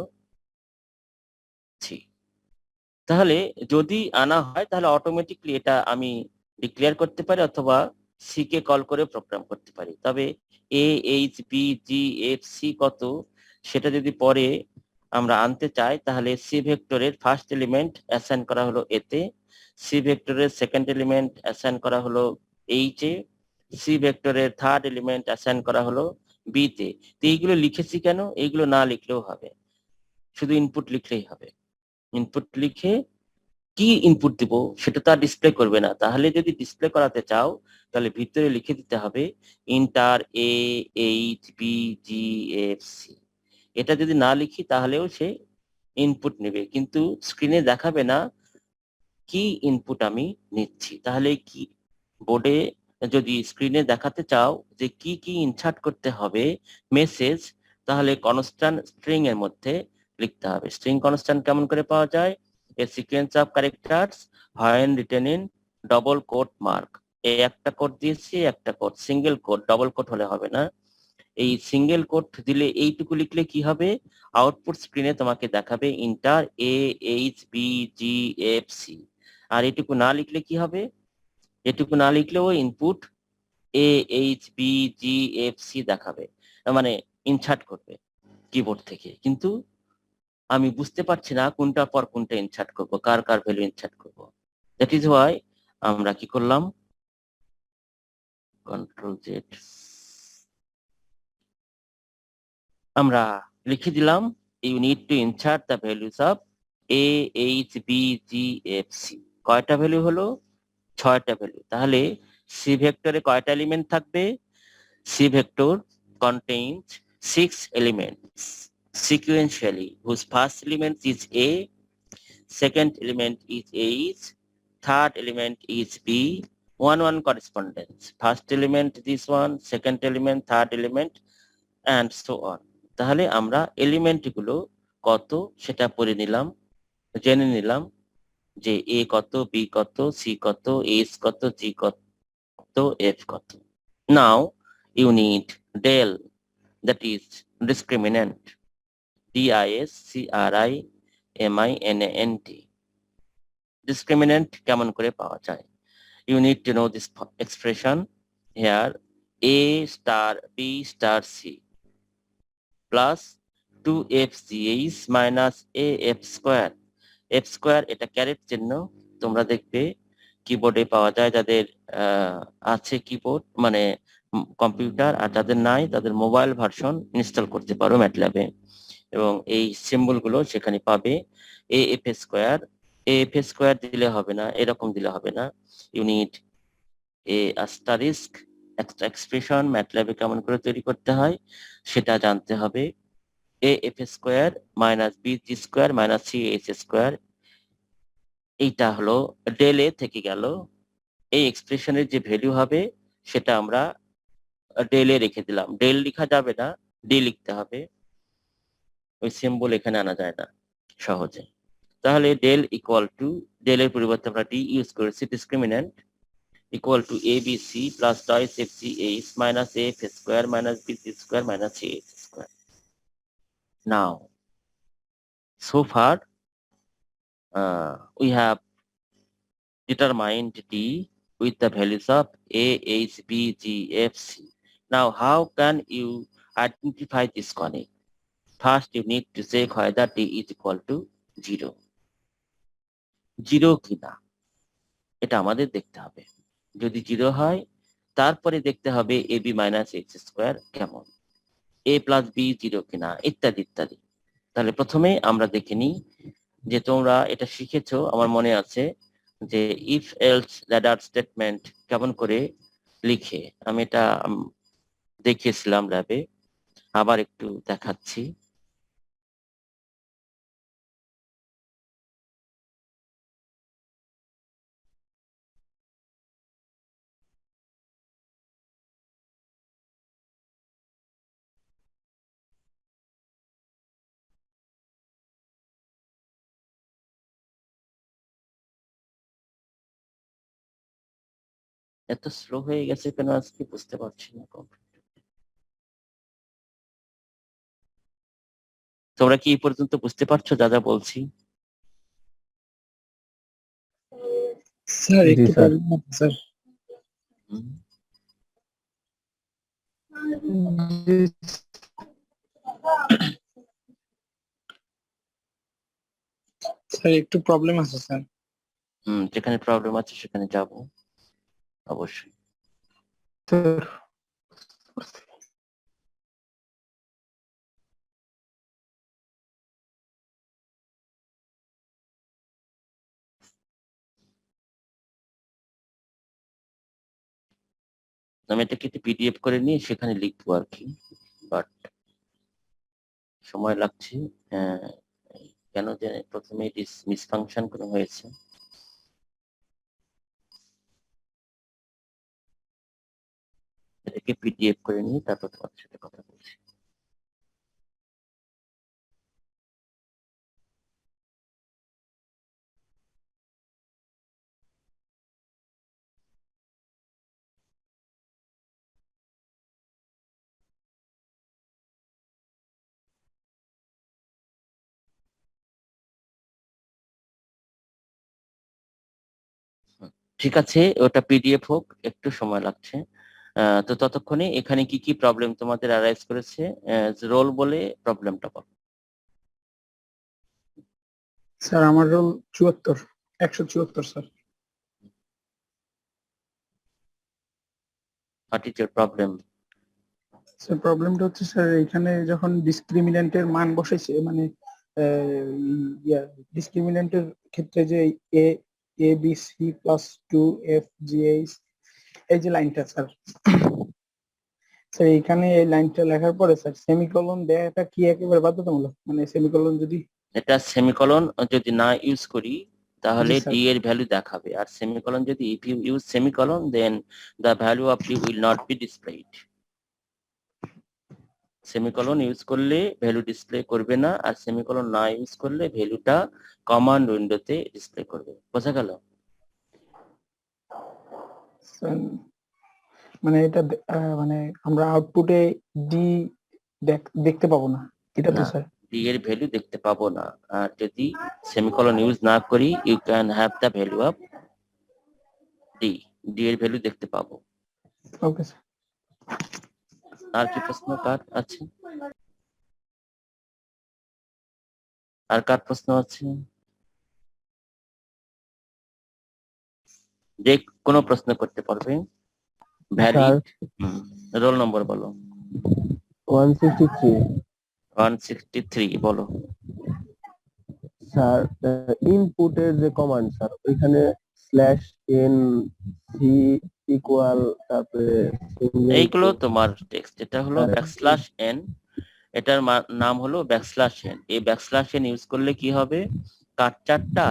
C। তাহলে যদি আনা হয় তাহলে অটোমেটিকলি এটা আমি ডিক্লেয়ার করতে পারি অথবা সি কে কল করে প্রোগ্রাম করতে পারি। তবে এ, এইচ, বি, জি, এফ, সি কত সেটা যদি পরে আমরা আনতে চাই তাহলে সি ভেক্টরের ফার্স্ট এলিমেন্ট অ্যাসাইন করা হলো এতে, সি ভেক্টরের সেকেন্ড এলিমেন্ট অ্যাসাইন করা হলো এইচ এ, সি ভেক্টরের থার্ড এলিমেন্ট অ্যাসাইন করা হলো বি তে। তো এইগুলো লিখেছি কেন? এইগুলো না লিখলেও হবে, শুধু ইনপুট লিখলেই হবে। ইনপুট লিখে কি ইনপুট দিব সেটা তো আর ডিসপ্লে করবে না। তাহলে যদি ডিসপ্লে করাতে চাও তাহলে ভিতরে লিখে দিতে হবে inter A, H, B, G, F, C. এটা যদি না লিখি তাহলেও সে ইনপুট নেবে, কিন্তু স্ক্রিনে দেখাবে না কি ইনপুট আমি নিচ্ছি। তাহলে কি বোর্ডে যদি স্ক্রিনে দেখাতে চাও যে কি কি ইনসার্ট করতে হবে মেসেজ, তাহলে কনস্ট্যান্ট স্ট্রিং এর মধ্যে লিখতে হবে। স্ট্রিং কনস্ট্যান্ট কেমন করে পাওয়া যায়? A sequence of characters when written in double quote mark. এই একটা কোড দিয়েছি, একটা code, single quote, double coat হলে হবে না। এই সিঙ্গেল কোড দিলে এইটুকু লিখলে কি হবে, আউটপুট স্ক্রিনে তোমাকে দেখাবে inter A, H, B, G, F, C. আর এটুকু না লিখলে কি হবে, এটুকু না লিখলেও ইনপুট এ, এইচ, বি, জি, এফ, সি দেখাবে, মানে ইনসার্ট করবে কিবোর্ড থেকে। কিন্তু আমি বুঝতে পারছি না কোনটার পর কোনটা ইনসার্ট করব, কার কার ভ্যালু ইনসার্ট করব। দ্যাট ইজ ওয়াই আমরা কি করলাম, কন্ট্রোল জেড, আমরা লিখে দিলাম you need to insert the values of A, H, B, G, F, C. কয়টা ভ্যালু হলো? 6টা ভ্যালু। তাহলে সি ভেক্টরে কয়টা এলিমেন্ট থাকবে? C vector contains 6 elements sequentially, whose first element is A, second element is H, third element is B, 1-1 correspondence. First element this one, second element, third element, and so on. তাহলে আমরা এলিমেন্ট গুলো কত সেটা পড়ে নিলাম, জেনে নিলাম যে A কত, B কত, C কত, H কত, G কত, F কত। Now you need del, that is discriminant, discriminant। discriminant কেমন করে পাওয়া যায়? you need to know this expression here, a star b star c plus 2fch minus af square. f square এটা ক্যারেট চিহ্ন, তোমরা দেখবে কিবোর্ডে পাওয়া যায়, যাদের আছে কিবোর্ড মানে কম্পিউটার, আর যাদের নাই তাদের মোবাইল ভার্সন ইনস্টল করতে পারো ম্যাটল্যাবে, এবং এই সিম্বল গুলো সেখানে পাবে। af স্কোয়ার দিলে হবে না, এরকম দিলে হবে না, ইউনিট এ আস্টারিস্ক একটা এক্সপ্রেশন ম্যাটল্যাবে কেমন করে তৈরি করতে হয় সেটা জানতে হবে। af square minus bg square minus ch square, এইটা হলো ডেল এ থেকে গেল। এই এক্সপ্রেশনের যে ভ্যালু হবে সেটা আমরা ডেলে রেখে দিলাম, ডেল লেখা যাবে না, ডি লিখতে হবে, ওই সিম্বল এখানে আনা যায় না সহজে। তাহলে ডেল ইকুয়াল টু, ডেলের পরিবর্তে আমরা ডি ইউজ করেছি, discriminant equal to abc plus twice fch minus af square minus bc square minus ch square. Now so far we have determined d with the values of a, h, b, g, f, c. Now how can you identify this conic? First you need to check whether d is equal to 0. 0 কিনা এটা আমাদের দেখতে হবে। যদি 0 হয় তারপরে দেখতে হবে ab মাইনাস h স্কোয়ার কেমন, a প্লাস b 0 কিনা, ইত্যাদি ইত্যাদি। তাহলে প্রথমে আমরা দেখে নিই যে তোমরা এটা শিখেছো আমার মনে আছে যে ইফ এলস ল্যাডার স্টেটমেন্ট কেমন করে লিখে, আমি এটা দেখিয়েছিলাম ল্যাবে, আবার একটু দেখাচ্ছি। এত স্লো হয়ে গেছে কেন আজকে বুঝতে পারছি না। তোমরা কি এই পর্যন্ত বুঝতে পারছো যা যা বলছি? স্যার একটু প্রবলেম আছে স্যার। স্যার একটু প্রবলেম আছে স্যার। যেখানে প্রবলেম আছে সেখানে যাব অবশ্যই। আমি এটাকে একটু পিডিএফ করে নিয়ে সেখানে লিখবো আর কি, বাট সময় লাগছে। কেন যে প্রথমে মিসফাংশন কোনো হয়েছে। এটাকে পিডিএফ করে নিয়ে তারপর তোমার সাথে কথা বলছি। ঠিক আছে, ওটা পিডিএফ হোক, একটু সময় লাগছে। তো ততক্ষণে এখানে কি কি প্রবলেম তোমাদের অ্যারাইজ করেছে রোল বলে প্রবলেমটা বলো। স্যার আমার roll 74, 174 sir. What is your problem? Sir প্রবলেমটা হচ্ছে স্যার এখানে যখন ডিসক্রিমিন্যান্টের মান বসাইছে মানে ডিসক্রিমিন্যান্টের ক্ষেত্রে যে a a b c plus 2 f g h এই যে লাইনটা স্যার, স্যার এইখানে এই লাইনটা লেখার পরে স্যার সেমিকোলন দেয়াটা কি একেবারে বাধ্যতামূলক? মানে সেমিকোলন যদি এটা সেমিকোলন যদি না ইউজ করি তাহলে জি স্যার। ডি এর ভ্যালু দেখাবে, আর সেমিকোলন যদি if you use semicolon then the value of D will not be displayed. Semicolon use করলে ভ্যালু ডিসপ্লে করবে না, আর সেমিকোলন না ইউজ করলে ভ্যালুটা কমান্ড উইন্ডোতে ডিসপ্লে করবে। বোঝা গেল? মানে এটা মানে আমরা আউটপুটে ডি দেখতে পাবো না, এটা তো না, স্যার? ডি এর ভ্যালু দেখতে পাবো না, আর যদি সেমিকোলন ইউজ না করি you can have the value of D. D এর ভ্যালু দেখতে পাবো। Okay sir. আর কি প্রশ্ন কার আছে? আর কার প্রশ্ন আছে? যে কোনো প্রশ্ন করতে পারবে। ভ্যালিড রোল নম্বর বলো। 163 163 বলো। স্যার ইনপুটের যে কমান্ড স্যার ওইখানে স্ল্যাশ এন সি ইকুয়াল তারপরে এইগুলো তোমার টেক্সট, এটা হলো ব্যাকস্ল্যাশ এন, এটার নাম হলো ব্যাকস্ল্যাশ এন। এই ব্যাকস্ল্যাশ এন ইউজ করলে কি হবে, কার্সারটা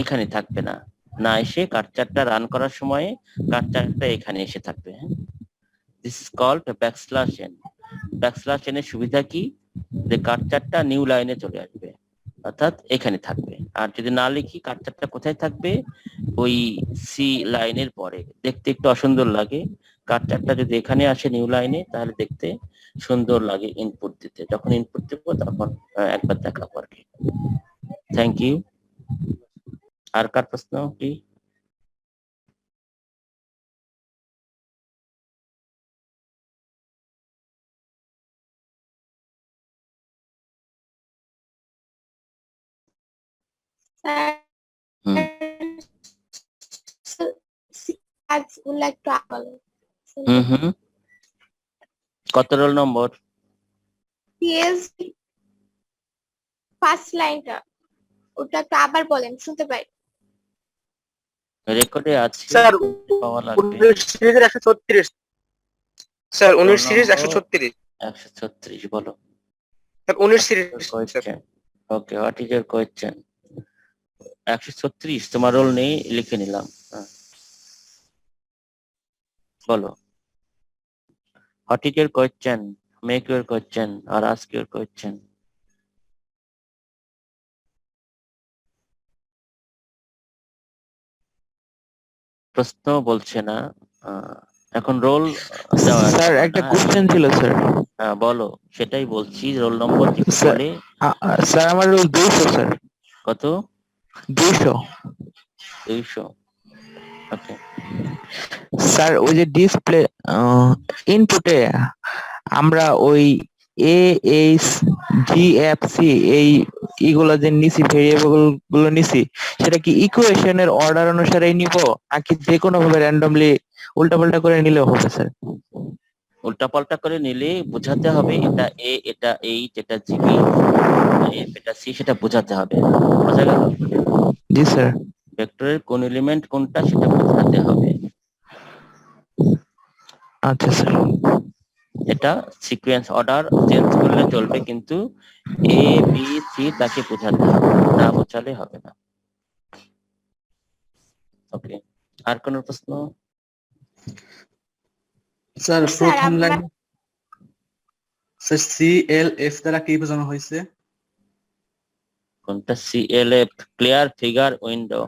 এখানে থাকবে না, না এসে কার্সারটা রান করার সময় কার্সারটা এখানে এসে থাকবে। This is called backslash n. Backslash n এর সুবিধা কি, যে কার্সারটা নিউ লাইনে চলে আসবে, অর্থাৎ এখানে থাকবে। আর যদি না লিখি কার্সারটা কোথায় থাকবে, ওই সি লাইনের পরে। দেখতে একটু অসুন্দর লাগে, কার্সারটা যদি এখানে আসে নিউ লাইনে তাহলে দেখতে সুন্দর লাগে ইনপুট দিতে। যখন ইনপুট দেবো তখন একবার দেখাবো আর কি। Thank you. আর কার প্রশ্ন কি? হুম। হুম। কত রোল নম্বর? ফার্স্ট লাইনটা ওটা একটু আবার বলেন, শুনতে পাই। রেকর্ডে আছে স্যার পাওয়া লাগবে। 19 সিরিজের 136 স্যার 19 সিরিজ 136 136 বলো। Sir 19 series question. Okay, what is your question? 136 তোমার রোল নেই, লিখে নিলাম। বলো, what is your question? Make your question আর আস্ক ইওর কোয়েশ্চেন। প্রশ্ন বলছে না, এখন রোল স্যার একটা কোশ্চেন ছিল স্যার। হ্যাঁ বলো, সেটাই বলছি, রোল নম্বর যদি স্যার, বলে। স্যার আমার রোল 200 স্যার। কত? 200 200। ওকে। স্যার ওই যে ডিসপ্লে ইনপুটে আমরা ওই A H G F C এইগুলো যে নিছি, ভেরিয়েবল গুলো নিছি, সেটা কি ইকুয়েশনের অর্ডার অনুসারেই নিব নাকি যে কোনো ভাবে র্যান্ডমলি উল্টাপাল্টা করে নিলেও হবে স্যার? উল্টাপাল্টা করে নিলে বোঝাতে হবে এটা এ, এটা এইচ, এটা জিবি, এফ, এটা সি, সেটা বোঝাতে হবে। বোঝা গেল? জি স্যার। ভেক্টরের কোন এলিমেন্ট কোনটা সেটা বোঝাতে হবে। আচ্ছা স্যার। এটা সিকোয়েন্স অর্ডার চেঞ্জ করলে চলবে, কিন্তু এ বি সি তাকে বোঝাতে হবে, না বোঝালে হবে না। ওকে, আর কোন প্রশ্ন? স্যার প্রথম আমরা- লাইন স্যার সিএলএফ দ্বারা কি বোঝানো হয়েছে? কোনটা? CLF, clear figure window.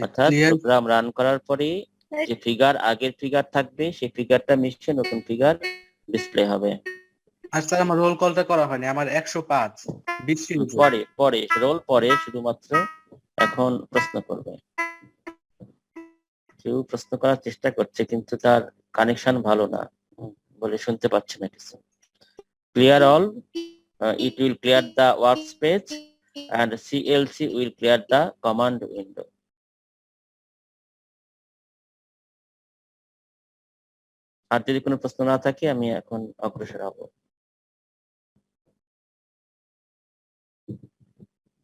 অর্থাৎ ক্লিয়ার। প্রোগ্রাম রান করার পরে যে ফিগার, আগের ফিগার থাকবে, সেই ফিগারটা মিশে নতুন ফিগার ডিসপ্লে হবে। আর স্যার আমার রোল কলটা করা হয়নি, আমার 105 20 সিরিজ। পরে রোল পরে শুধুমাত্র, এখন প্রশ্ন করবে। কেউ প্রশ্ন করার চেষ্টা করছে কিন্তু তার কানেকশন ভালো না বলে শুনতে পাচ্ছে না কিছু। Clear all, it will clear the workspace and CLC will clear the command window. আর যদি কোনো প্রশ্ন না থাকে আমি এখন অগ্রসর হব।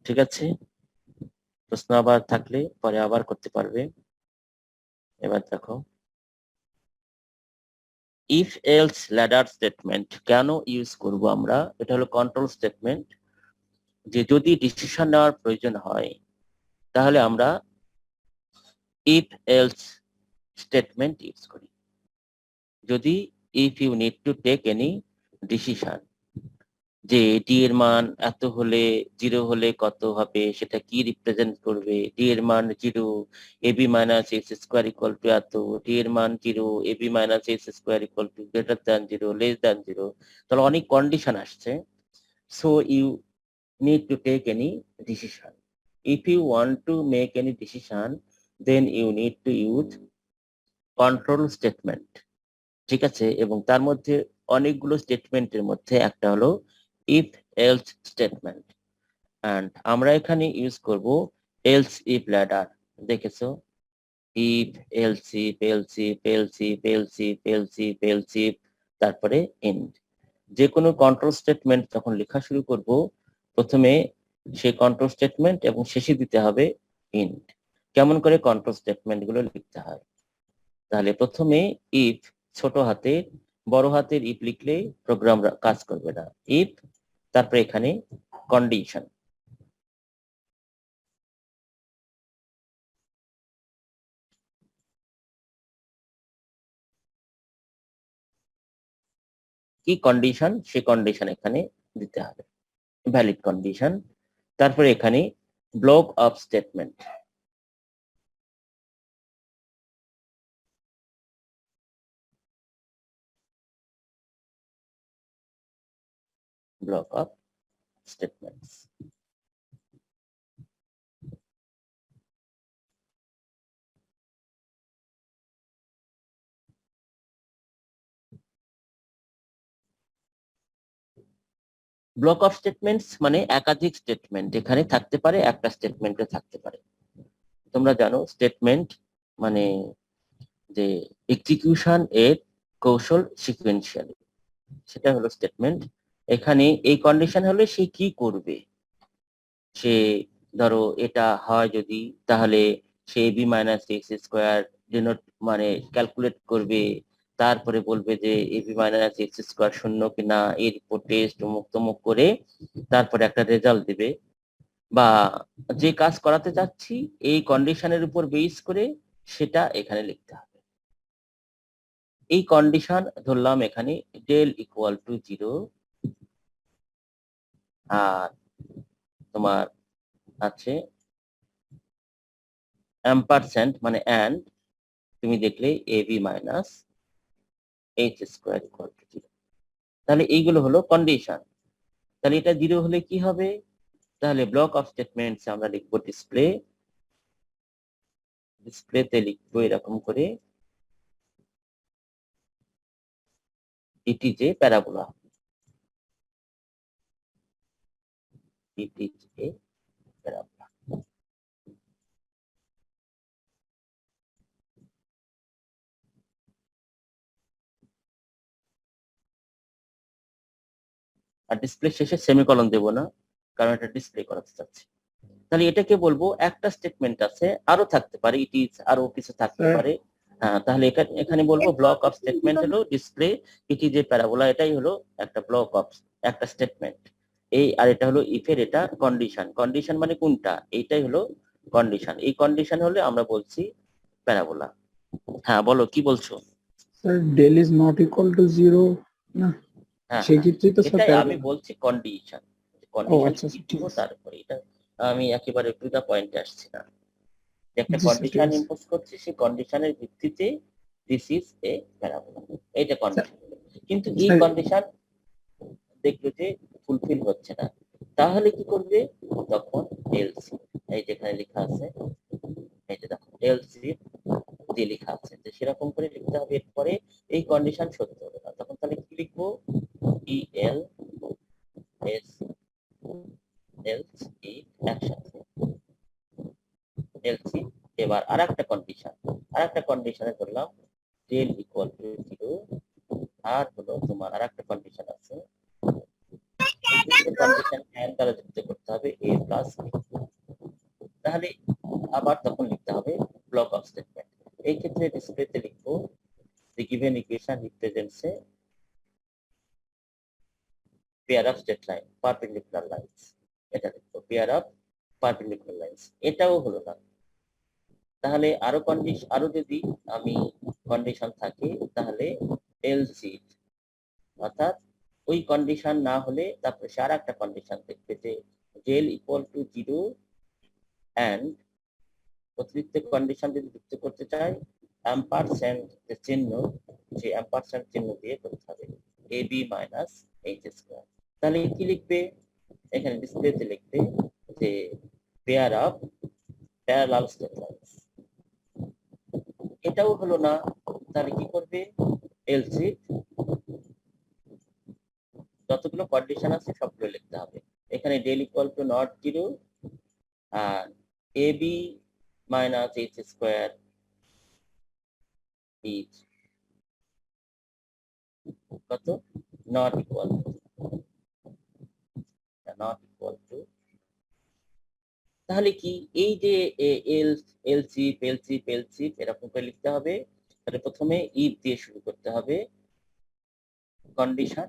ঠিক আছে, প্রশ্ন আবার থাকলে পরে আবার করতে পারবে। এবার দেখো, ইফ এলস ল্যাডার স্টেটমেন্ট কেন ইউজ করব আমরা? এটা হলো কন্ট্রোল স্টেটমেন্ট, যে যদি ডিসিশন নেওয়ার প্রয়োজন হয় তাহলে আমরা ইফ এলস স্টেটমেন্ট ইউজ করি। যদি if you need to take any decision, যে ডি এর মান এত হলে, 0 হলে কত হবে, সেটা কি রিপ্রেজেন্ট করবে, ডি এর মান 0, AB minus x square equal to এত, ডি এর মান 0, AB minus x square equal to greater than 0, less than 0, তাহলে অনেক কন্ডিশন আসছে। So you need to take any decision. If you want to make any decision, then you need to use control statement, ঠিক আছে? এবং তার মধ্যে অনেকগুলো স্টেটমেন্টের মধ্যে একটা হলো if else স্টেটমেন্ট, and আমরা এখানে ইউজ করব else if ladder, দেখেছো? if else if else if else if else if else if else if তারপরে end। যে কোনো কন্ট্রোল স্টেটমেন্ট যখন লেখা শুরু করব, প্রথমে সেই কন্ট্রোল স্টেটমেন্ট এবং শেষে দিতে হবে end। কেমন করে কন্ট্রোল স্টেটমেন্ট গুলো লিখতে হয়? তাহলে প্রথমে if ছোট হাতের, বড় হাতের if লিখলে প্রোগ্রাম কাজ করবে না। if তারপরে এখানে কন্ডিশন, কি কন্ডিশন, সে কন্ডিশন এখানে দিতে হবে, ভ্যালিড কন্ডিশন। তারপরে এখানে block of statement, block of statements. Block of statements মানে একাধিক স্টেটমেন্ট এখানে থাকতে পারে, একটা স্টেটমেন্টে থাকতে পারে। তোমরা জানো স্টেটমেন্ট মানে যে এক্সিকিউশন এর কৌশল সিকোয়েন্সিয়ালি, সেটা হলো স্টেটমেন্ট। এখানে এই কন্ডিশন হলে সে কি করবে, সে ধরো এটা হয় যদি, তাহলে সে b minus x square denote মানে ক্যালকুলেট করবে, তারপরে বলবে যে এবি মাইনাস এক্স স্কোয়ার শূন্য কিনা, এর উপর টেস্ট অমুক তমুক করে তারপরে একটা রেজাল্ট দিবে। বা যে কাজ করাতে যাচ্ছি এই কন্ডিশনের উপর বেস করে সেটা এখানে লিখতে হবে। এই কন্ডিশন ধরলাম এখানে ডেল ইকুয়াল টু 0, আর তোমার আছে অ্যাম্পারস্যান্ড মানে অ্যান্ড, তুমি দেখলে AB minus H square equal to 0। তাহলে এইগুলো হলো কন্ডিশন। তাহলে এটা 0 হলে কি হবে? তাহলে ব্লক অফ স্টেটমেন্টস আমরা লিখবো ডিসপ্লে, ডিসপ্লেতে লিখবো এরকম করে it is a parabola, it is a parabola. আর ডিসপ্লে শেষে সেমিকলন দেব না, কারণ এটা ডিসপ্লে করাতে চাচ্ছি। তাহলে এটাকে বলবো একটা স্টেটমেন্ট আছে, আরো থাকতে পারে, ইট ইজ আরো কিছু থাকতে পারে। হ্যাঁ, তাহলে এখানে বলবো ব্লক অফ স্টেটমেন্ট হলো display it is a parabola, এটাই হলো একটা ব্লক অফ একটা স্টেটমেন্ট। এই আর এটা হলো ইফের এটা কন্ডিশন, কন্ডিশন মানে কোনটা, এইটাই হলো কন্ডিশন। এই কন্ডিশন হলে আমরা বলছি প্যারাবোলা। হ্যাঁ বলো কি বলছো? Sir del is not equal to 0 না, হ্যাঁ সেই ক্ষেত্রেই তো স্যার এটাই আমি প্যারাবোলা। বলছি কন্ডিশন, ও কন্ডিশন আচ্ছা কি ঠিক দিব আছে। তারপরে এটা আমি একেবারে টু দা পয়েন্টে আসছি না। একটা জি স্যার ঠিক কন্ডিশন আছে ইম্পোজ করছি, সেই কন্ডিশনের ভিত্তিতে দিস ইজ এ প্যারাবোলা, এইটা কন্ডিশন। কিন্তু এই স্যার কন্ডিশন দেখলো যে ফুলফিল হচ্ছে না, তাহলে কি করবে? তখন এলসি, এই যেখানে লেখা আছে, এই যে দেখো এলসি দিয়ে লেখা আছে, যে সেরকম করে লিখতে হবে। এরপরে এই কন্ডিশন সত্য হবে না, তখন তাহলে কি লিখবো? ই এল এস এলস ই একসাথে এলসি। এবার আরেকটা কন্ডিশনে ধরলাম ডেল ইকুয়াল টু 0, আর হলো তোমার আরেকটা কন্ডিশন আছে, কন্ডিশন এন্ড দ্বারা যুক্ত করতে হবে a প্লাস b। তাহলে আবার তখন লিখতে হবে ব্লক অফ স্টেটমেন্ট। এই ক্ষেত্রে ডিসপ্লেতে লিখবো the given equation represents a pair of straight line perpendicular lines, এটা লিখবো pair of perpendicular lines। এটাও হলো না, তাহলে আরো যদি আমি কন্ডিশন থাকে, তাহলে এলসি, অর্থাৎ ওই কন্ডিশন না হলে তারপরে সে আর একটা কন্ডিশন দেখবে যে ডেল ইকুয়াল টু 0 এন্ড অতিরিক্ত কন্ডিশন যদি যুক্ত করতে চাই অ্যাম্পারস্যান্ড যে চিহ্ন, সেই অ্যাম্পারস্যান্ড চিহ্ন দিয়ে করতে হবে ab মাইনাস এইচ স্কয়ার। তাহলে কি লিখবে? এখানে ডিসপ্লেতে লিখবে যে pair of parallel state lines, এটাও হলো না, তাহলে কি করবে? এলস ইফ যতগুলো কন্ডিশন আছে সবগুলো লিখতে হবে। এখানে del equal to not zero আর A B minus H square is কত? Not equal to. তাহলে কি এই যে এলসিফ এরকম করে লিখতে হবে। তাহলে প্রথমে ইফ দিয়ে শুরু করতে হবে কন্ডিশন,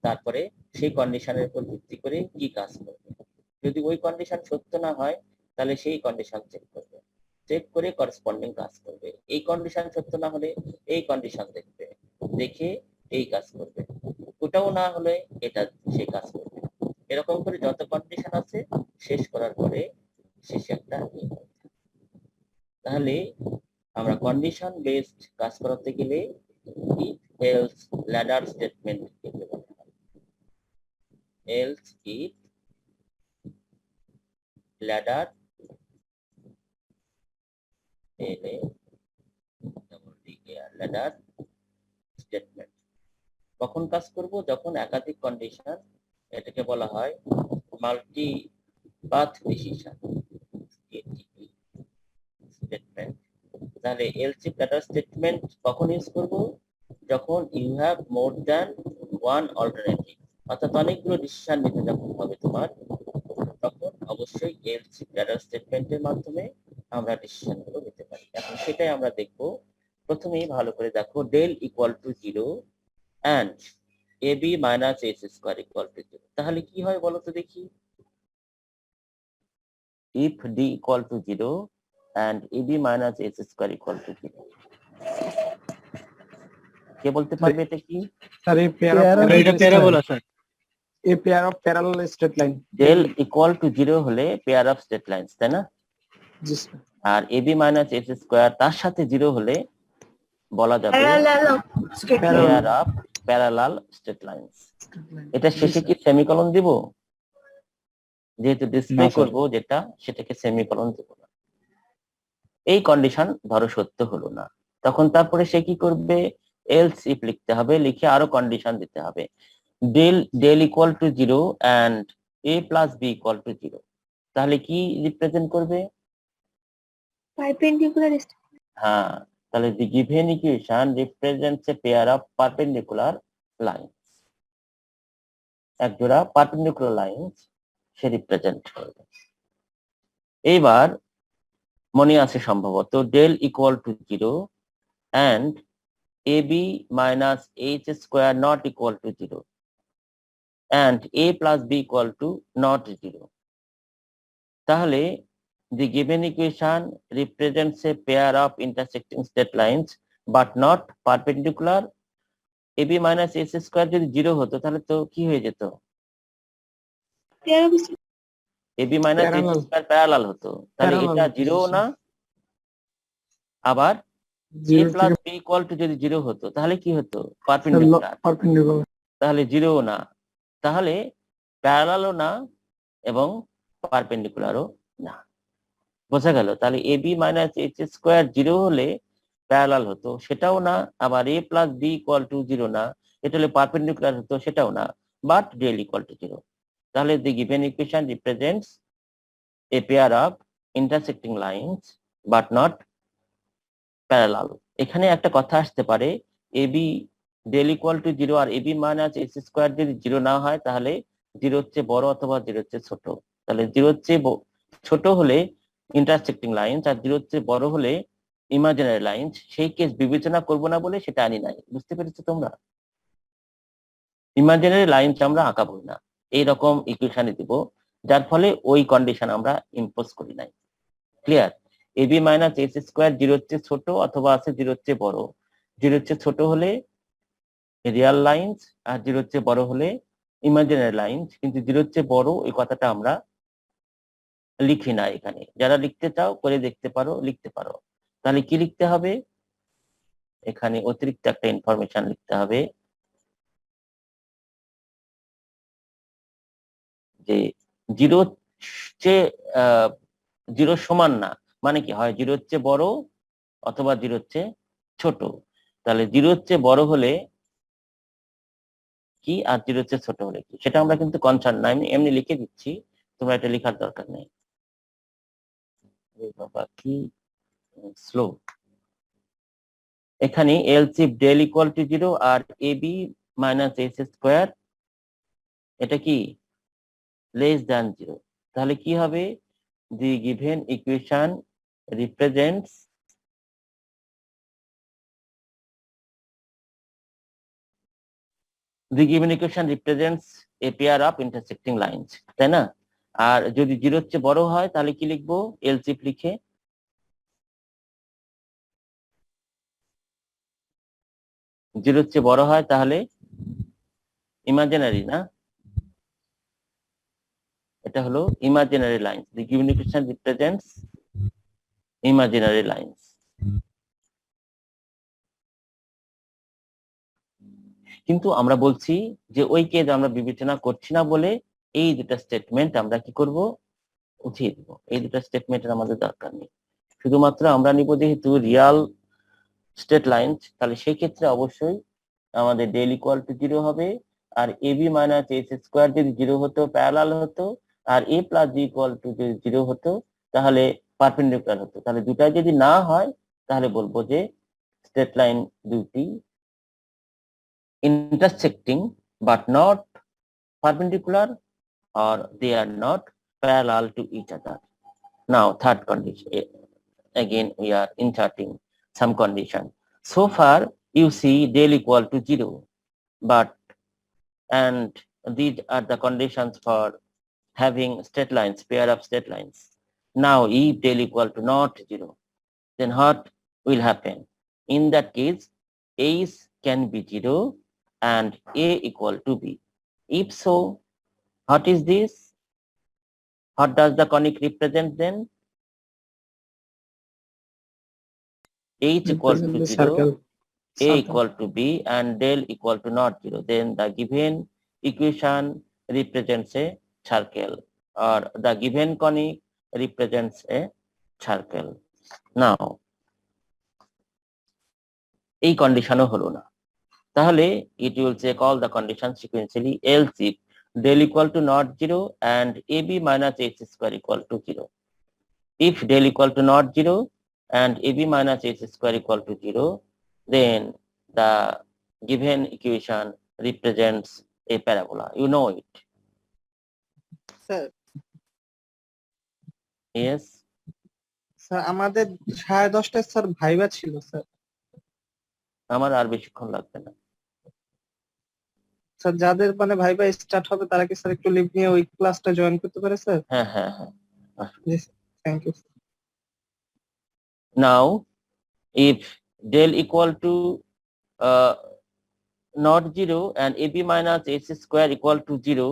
তারপরে সেই কন্ডিশনের উপর ভিত্তি করে কি কাজ করবে। যদি ওই কন্ডিশন সত্য না হয় তাহলে সেই কন্ডিশন চেক করে করসপন্ডিং কাজ করবে। এই কন্ডিশন সত্য না হলে এই কন্ডিশন দেখবে, দেখে এই কাজ করবে। ওটাও না হলে এটা সেই কাজ করবে। এরকম করে যত কন্ডিশন আছে শেষ করার পরে শেষে একটা if। তাহলে আমরা কন্ডিশন বেসড কাজ করাতে গেলে ইফ এলস ল্যাডার স্টেটমেন্ট ব্যবহার করি। Else if ladder ladder statement কখন কাজ করব? যখন একাধিক কন্ডিশন, এটাকে বলা হয় মাল্টি পাথ ডিসিশন স্টেটমেন্ট। তাহলে এলস ইফ ladder স্টেটমেন্ট কখন ইউজ করব? যখন you have more than one alternative, অর্থাৎ অনেকগুলো ডিসিশন নিতে যখন হবে তোমার, তখন অবশ্যই এলস ইফ ladder স্টেটমেন্টের মাধ্যমে আমরা ডিসিশন গুলো নিতে পারি। এখন সেটাই আমরা দেখব। প্রথমেই ভালো করে দেখো, del equal to zero and A B minus H square equal to zero. তাহলে কি হয় বলো তো দেখি? If D equal to zero and A B minus H square equal to zero, কে বলতে পারবে এটা কি? স্যার এই pair of parallel straight line. Del equal to zero হলে পেয়ার অফ স্ট্রেট লাইনস, তাই না? জি স্যার। আর A B minus H square তার সাথে জিরো হলে বলা যাবে pair of parallel straight lines. এটা শেষে কি সেমিকলন দিব? যেহেতু ডিসপ্লে করব যেটা, সেটাকে সেমিকলন দিব না। এই কন্ডিশন ধরো সত্য হলো না, তখন তারপরে সে কি করবে? এলস ইফ লিখতে হবে, লিখে আরো কন্ডিশন দিতে হবে। Del equal to zero and A plus B equal to zero. তাহলে কি রিপ্রেজেন্ট করবে? পারপেন্ডিকুলার হ্যাঁ, তাহলে the given equation represents a pair of perpendicular lines, এক জোড়া পারপেন্ডিকুলার লাইন্স সে রিপ্রেজেন্ট করবে। এইবার মনে আছে সম্ভবত del equal to zero and A B minus H square not equal to zero and A plus B equal to not zero. তাহলে the given equation represents a pair of intersecting straight lines but not perpendicular. ab minus s square যদি জিরো হতো তাহলে তো কি হয়ে যেত? ab minus s square parallel হতো। তাহলে এটা জিরো না, আবার a plus b equal to যদি জিরো হতো তাহলে কি হতো? পারপেন্ডিকুলার। তাহলে জিরো না, তাহলে প্যারালালও না এবং পারপেন্ডিকুলারও না। বোঝা গেল? তাহলে a B minus H square zero হলে প্যারালাল হতো, সেটাও না। আবার a plus B equal to zero না, এটা হলে পারপেন্ডিকুলার হতো, সেটাও না। But del equal to zero. তাহলে the given equation represents a pair of intersecting lines but not parallel. এখানে একটা কথা আসতে পারে, a b del equal to zero আর A B minus H square যদি জিরো না হয় তাহলে জিরো হচ্ছে বড় অথবা জিরো হচ্ছে ছোট। তাহলে জিরো হচ্ছে ছোট হলে ইন্টারসেক্টিং লাইন্স আর জিরো হচ্ছে বড় হলে ইমাজিনারি লাইন্স। সেই কেস বিবেচনা করব না বলে সেটা আনি নাই। বুঝতে পেরেছো তোমরা? ইমাজিনারি লাইন্স আমরা আঁকাবো না, এইরকম ইকুয়েশনে দিব, যার ফলে ওই কন্ডিশন আমরা ইম্পোজ করি নাই। Clear? A B minus H square zero হচ্ছে ছোট অথবা আছে জিরো হচ্ছে বড়। জিরো হচ্ছে ছোট হলে রিয়াল লাইন্স আর জিরো হচ্ছে বড় হলে ইমাজিনারি লাইন্স। কিন্তু জিরো হচ্ছে বড় এই কথাটা আমরা লিখি না এখানে। যারা লিখতে চাও করে দেখতে পারো, লিখতে পারো। তাহলে কি লিখতে হবে? এখানে অতিরিক্ত একটা ইনফরমেশন লিখতে হবে যে জিরো চেয়ে জিরো সমান না, মানে কি হয়? জিরো হচ্ছে বড় অথবা 0 হচ্ছে ছোট। তাহলে 0 হচ্ছে বড় হলে কি আর 0 হচ্ছে ছোট হলে কি, সেটা আমরা কিন্তু কনসার্ন না, আমি এমনি লিখে দিচ্ছি, তোমরা এটা লেখার দরকার নেই। বাবা কি স্লো। এখানে এলসিফ ডেল ইকুয়াল টু 0 আর A B minus S square এটা কি লেস দ্যান 0, তাহলে কি হবে? The given equation represents the given equation represents a pair of intersecting lines, তাই না? আর যদি 0 হচ্ছে বড় হয় তাহলে কি লিখবো? এলসিফ লিখে 0 হচ্ছে বড় হয় তাহলে ইমাজিনারি না, এটা হলো imaginary lines. the given equation represents imaginary lines. কিন্তু আমরা বলছি যে ওই কেস আমরা বিবেচনা করছি না বলে এই দুটা স্টেটমেন্ট আমরা কি করব? উঠিয়ে দিব। এই দুটা স্টেটমেন্টের আমাদের দরকার নেই, শুধুমাত্র আমরা নিব যেহেতু রিয়াল স্টেট লাইন্স, তাহলে সেই ক্ষেত্রে অবশ্যই আমাদের ডেল ইকুয়াল টু 0 হবে, আর A B minus S square যদি 0 হতো প্যারালাল হতো, আর এ প্লাস বি ইকুয়াল টু যদি 0 হতো তাহলে পারপেন্ডিকুলার হতো। তাহলে দুটাই যদি না হয় তাহলে বলবো যে স্ট্রেট লাইন দুটি intersecting but not perpendicular, or they are not parallel to each other. Now third condition, again we are inserting some condition. So far you see del equal to 0, but and these are the conditions for having straight lines, pair of straight lines. Now if del equal to not 0, then what will happen? In that case A's can be 0 and A equal to B. If so, what is this? What does the conic represent then? H equal to Represent the 0, circle. A equal to B, and del equal to not 0. Then the given equation represents a circle, or the given conic represents a circle. Now, এই কন্ডিশনও হলো না, তাহলে it will check all the conditions sequentially, else if del equal to not 0 and AB minus H square equal to 0. If del equal to not 0 and AB minus H square equal to 0, then the given equation represents a parabola. You know it. Sir Yes. Sir আমাদের 10:30টায় স্যার ভাইবা ছিল স্যার। আমার আর বেশিক্ষণ লাগবে না। স্যার যাদের মানে ভাইবা স্টার্ট হবে তারা কি স্যার একটু লিভ নিয়ে ওই ক্লাসটা জয়েন করতে পারে স্যার? হ্যাঁ হ্যাঁ হ্যাঁ। Thank you. Now, if del equal to not 0 and AB minus H square equal to 0,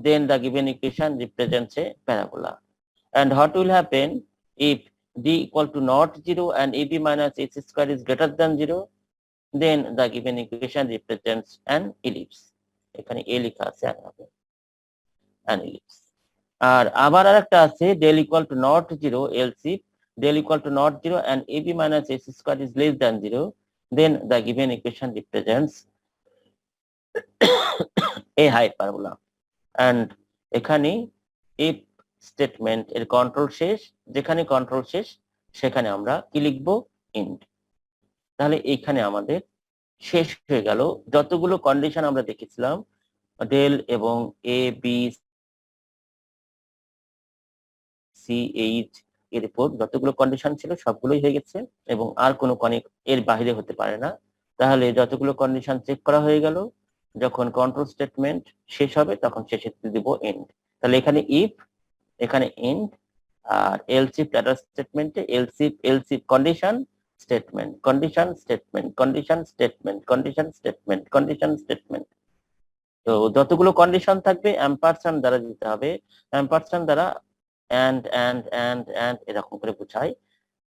then the given equation represents a parabola. And what will happen if D equal to not 0 and AB minus H square is greater than 0, then the given equation represents an ellipse. এখানে A লেখা আছে, an ellipse. আর আবার আরেকটা আছে del equal to not 0, else if del equal to not 0 and AB minus H square is less than 0, then the given equation represents a hyperbola. And এখানে if স্টেটমেন্ট এর কন্ট্রোল শেষ, যেখানে কন্ট্রোল শেষ সেখানে আমরা কি লিখবো? এন্ড। তাহলে এখানে আমাদের শেষ হয়ে গেল যতগুলো কন্ডিশন আমরা দেখেছিলাম ডেল এবং এ বি সি এইচ এর উপর যতগুলো কন্ডিশন ছিল সবগুলোই হয়ে গেছে, এবং আর কোনো কনিক এর বাইরে হতে পারে না। তাহলে যতগুলো কন্ডিশন চেক করা হয়ে গেল, যখন কন্ট্রোল স্টেটমেন্ট শেষ হবে তখন শেষে দিব এন্ড। তাহলে এখানে ইফ, এখানে এন্ড, আর এলসিফ ডাটা স্টেটমেন্টে else if condition statement, condition statement, condition statement, condition statement, condition statement. তো যতগুলো কন্ডিশন থাকবে অ্যাম্পারস্যান্ড দ্বারা দিতে হবে, অ্যাম্পারস্যান্ড দ্বারা and এরকম করে বোঝায়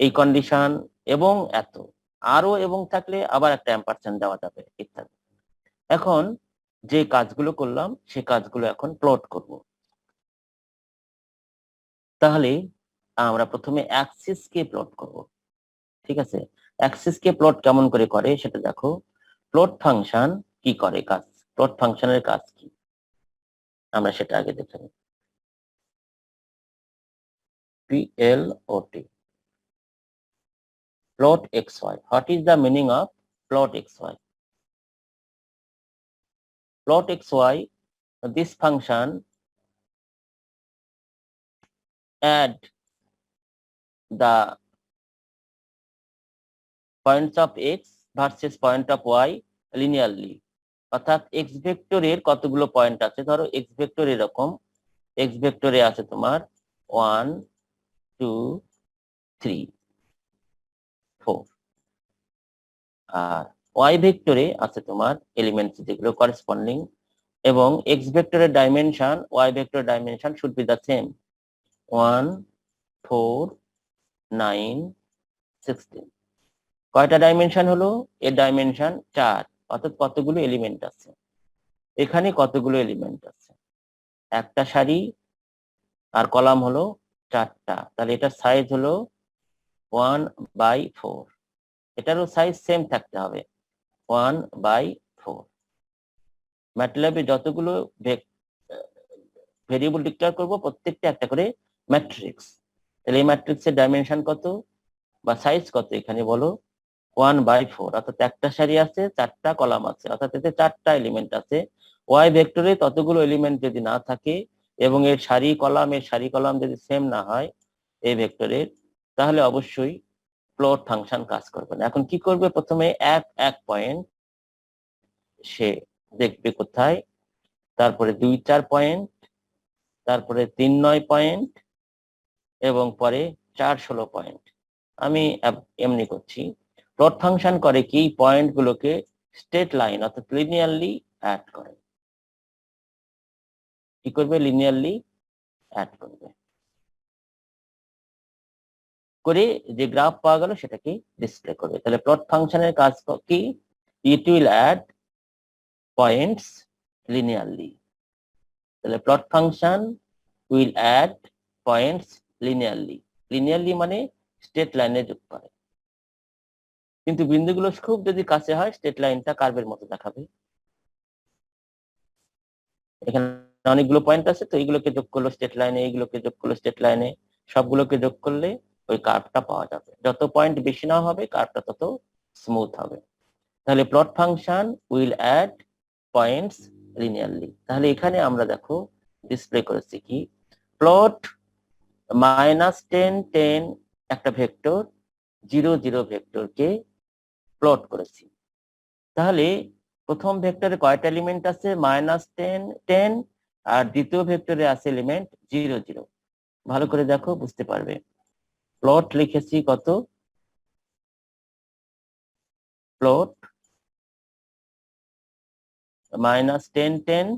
এই কন্ডিশন এবং এত, আরো এবং থাকলে আবার একটা অ্যাম্পারস্যান্ড দেওয়া যাবে ইত্যাদি। এখন যে কাজগুলো করলাম সে কাজগুলো এখন প্লট করব। তাহলে আমরা প্রথমে অ্যাক্সিস কে প্লট করব। ঠিক আছে, অ্যাক্সিস কে প্লট কেমন করে করে সেটা দেখো। প্লট ফাংশন কি করে কাজ, প্লট ফাংশনের কাজ কি আমরা সেটা আগে দেখে নিই। PLOT, plot xy. What is the meaning of plot xy? Plot xy, this function add the points of x versus point of y linearly. অর্থাৎ x ভেক্টরের কতগুলো পয়েন্ট আছে, ধরো x ভেক্টর এরকম, x ভেক্টরে আছে তোমার 1 2 3 4, আর y ভেক্টরে আছে তোমার এলিমেন্টস যেগুলো করেসপন্ডিং, এবং x ভেক্টরের dimension y vector dimension should be the same, 1 4 9 16। কয়টা ডাইমেনশন হলো, এর ডাইমেনশন 4, অর্থাৎ কতগুলো এলিমেন্ট আছে, এখানে কতগুলো এলিমেন্ট আছে, একটা সারি আর কলাম হলো 4টা, তাহলে এটার সাইজ হলো 1/4, এটারও সাইজ সেম থাকতে হবে 1/4। ম্যাটল্যাবে যতগুলো ভেরিয়েবল ডিক্লেয়ার করব প্রত্যেকটা একটা করে ম্যাট্রিক্স, তাহলে এই ম্যাট্রিক্সের ডাইমেনশন কত বা সাইজ কত এখানে বলো, 1/4, অর্থাৎ একটা সারি আছে 4টা কলাম আছে, অর্থাৎ এতে 4টা এলিমেন্ট আছে। ওয়াই ভেক্টরে ততগুলো এলিমেন্ট যদি না থাকে এবং এর সারি কলাম যদি সেম না হয় এই ভেক্টরের, তাহলে অবশ্যই প্লট ফাংশন কাজ করবে না। এখন কি করবে, প্রথমে এক পয়েন্ট সে দেখবে কোথায়, তারপরে 2-4 পয়েন্ট, তারপরে 3-9 পয়েন্ট, এবং পরে 4-16 পয়েন্ট। আমি এমনি করছি। প্লট ফাংশন করে কি, পয়েন্ট গুলোকে স্ট্রেট লাইন অর্থাৎ লিনিয়ারলি অ্যাড করে। কি করবে, লিনিয়ারলি অ্যাড করবে, করে যে গ্রাফ পাওয়া গেল সেটাকে ডিসপ্লে করবে। তাহলে প্লট ফাংশনের কাজ কি, it will add points linearly. তাহলে plot function will add points linearly, linearly মানে স্ট্রেট লাইনে যোগ করে, কিন্তু বিন্দুগুলো খুব যদি কাছে হয় স্ট্রেট লাইনটা কার্ভের মতো দেখাবে। এখানে অনেকগুলো পয়েন্ট আছে, তো এইগুলোকে যোগ করলো স্ট্রেট লাইনে, এইগুলোকে যোগ করলো স্ট্রেট লাইনে, সবগুলোকে যোগ করলে ওই কার্ভটা পাওয়া যাবে। যত পয়েন্ট বেশি না হবে কার্ভটা তত স্মুথ হবে। তাহলে plot function will add points linearly. তাহলে এখানে আমরা দেখো ডিসপ্লে করেছি কি, প্লট -10 10 একটা ভেক্টর, 0 0 ভেক্টরকে প্লট করেছি। তাহলে প্রথম ভেক্টরে কয়টা এলিমেন্ট আছে, -10 10, আর দ্বিতীয় ভেক্টরে আছে এলিমেন্ট 0 0। ভালো করে দেখো বুঝতে পারবে। প্লট লিখেছি কত, প্লট -10 10,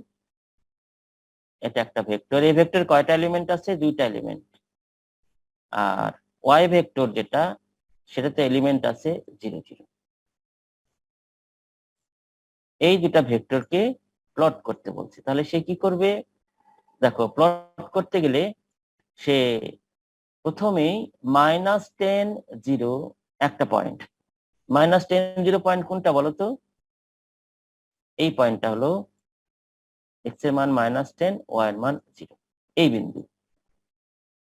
এটা একটা ভেক্টর, এই ভেক্টর কয়টা এলিমেন্ট আছে, 2টা এলিমেন্ট, আর ওয়াই ভেক্টর যেটা সেটাতে এলিমেন্ট আছে 0 0। এই দুটা ভেক্টরকে প্লট করতে বলছি। তাহলে সে কি করবে, দেখো প্লট করতে গেলে সে প্রথমেই -10 0 একটা পয়েন্ট, -10 0 পয়েন্ট কোনটা বলতো, এই পয়েন্টটা হলো x এর মান -10, y এর মান 0, এই বিন্দু।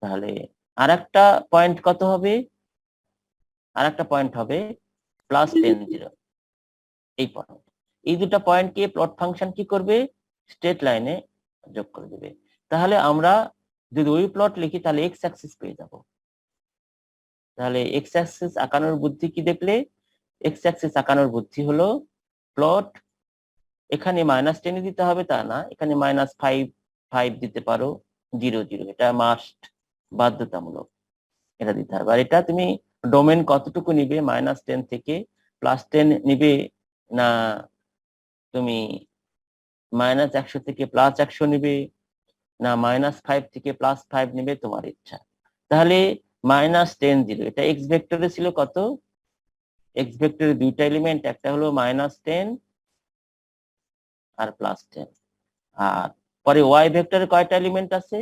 তাহলে আরেকটা পয়েন্ট কত হবে, আরেকটা পয়েন্ট হবে +10 0, এই পয়েন্ট। এই দুটো পয়েন্টকে প্লট ফাংশন কি করবে, স্ট্রেট লাইনে যোগ করে দেবে। তাহলে আমরা যদি ওই প্লট লিখি তাহলে এক্স অ্যাক্সিস পেয়ে যাব। তাহলে এক্স অ্যাক্সিস আঁকানোর বুদ্ধি কি দেখলে, এক্স অ্যাক্সিস আঁকানোর বুদ্ধি হলো প্লট, এখানে -10 দিতে হবে তা না, এখানে -5 5 দিতে পারো, 0 0, এটা মাস্ট, বাধ্যতামূলক, এটা দিতে হবে। আর এটা তুমি ডোমেন কতটুকু নিবে, -10 থেকে +10 নিবে, না তুমি -100 থেকে +100 নিবে, না -5 থেকে +5 নিবে, তোমার ইচ্ছা। তাহলে -10 0, এটা এক্স ভেক্টরে ছিল কত, এক্স ভেক্টরে 2টা এলিমেন্ট, একটা হলো -10 আর +10, আর পরে ওয়াই ভেক্টরে কয়টা এলিমেন্ট আছে,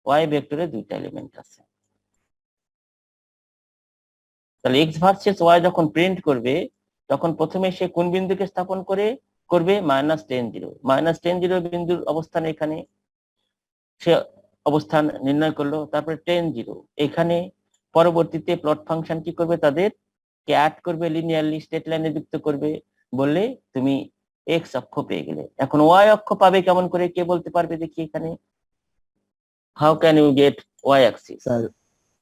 ওয়াই ভেক্টরে 2টা এলিমেন্ট আছে। তাহলে এক্স ভার্সেস ওয়াই যখন প্রিন্ট করবে তখন প্রথমে সে কোন বিন্দুকে স্থাপন করবে -10 0 -10 0 বিন্দুর অবস্থান এখানে সে অবস্থান নির্ণয় করলো, তারপরে 10 0 এখানে পরবর্তীতে প্লট ফাংশন কি করবে, তাদের কে অ্যাড করবে, লিনিয়ারলি স্ট্রেট লাইনে যুক্ত করবে, বললে তুমি এক্স অক্ষ পেয়ে গেলে। এখন ওয়াই অক্ষ পাবে কেমন করে, কে বলতে পারবে দেখি এখানে? How can you get Y axis? Sir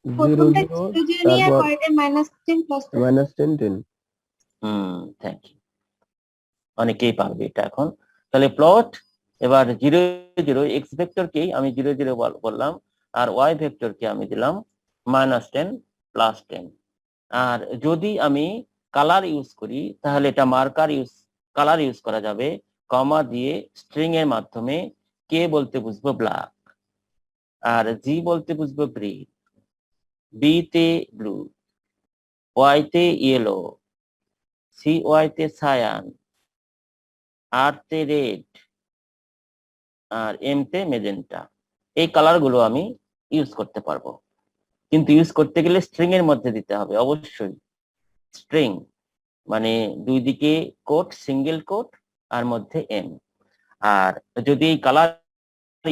0 প্রথমটা 0 0 নিয়ে তারপর পরেরটা -10 প্লাস -10 10। থ্যাংক ইউ, অনেকেই পারবে এটা এখন। তাহলে প্লট এবার 0 0 এক্স ভেক্টরকেই আমি 0 0 বললাম, আর ওয়াই ভেক্টরকে আমি দিলাম -10 +10। আর যদি আমি কালার ইউজ করি তাহলে এটা কালার ইউজ করা যাবে, কমা দিয়ে স্ট্রিং এর মাধ্যমে। কে বলতে বুঝবো ব্ল্যাক, আর জি বলতে বুঝবো গ্রিন, বি তে ব্লু, ওয়াই তে ইয়েলো, সি ওয়াই তে সায়ান, আর তে রেড, আর এম তে মেজেন্টা। এই কালার গুলো আমি ইউজ করতে পারবো, কিন্তু ইউজ করতে গেলে স্ট্রিং এর মধ্যে দিতে হবে অবশ্যই। স্ট্রিং মানে দুই দিকে কোট, সিঙ্গেল কোট, আর মধ্যে এম। আর যদি এই কালার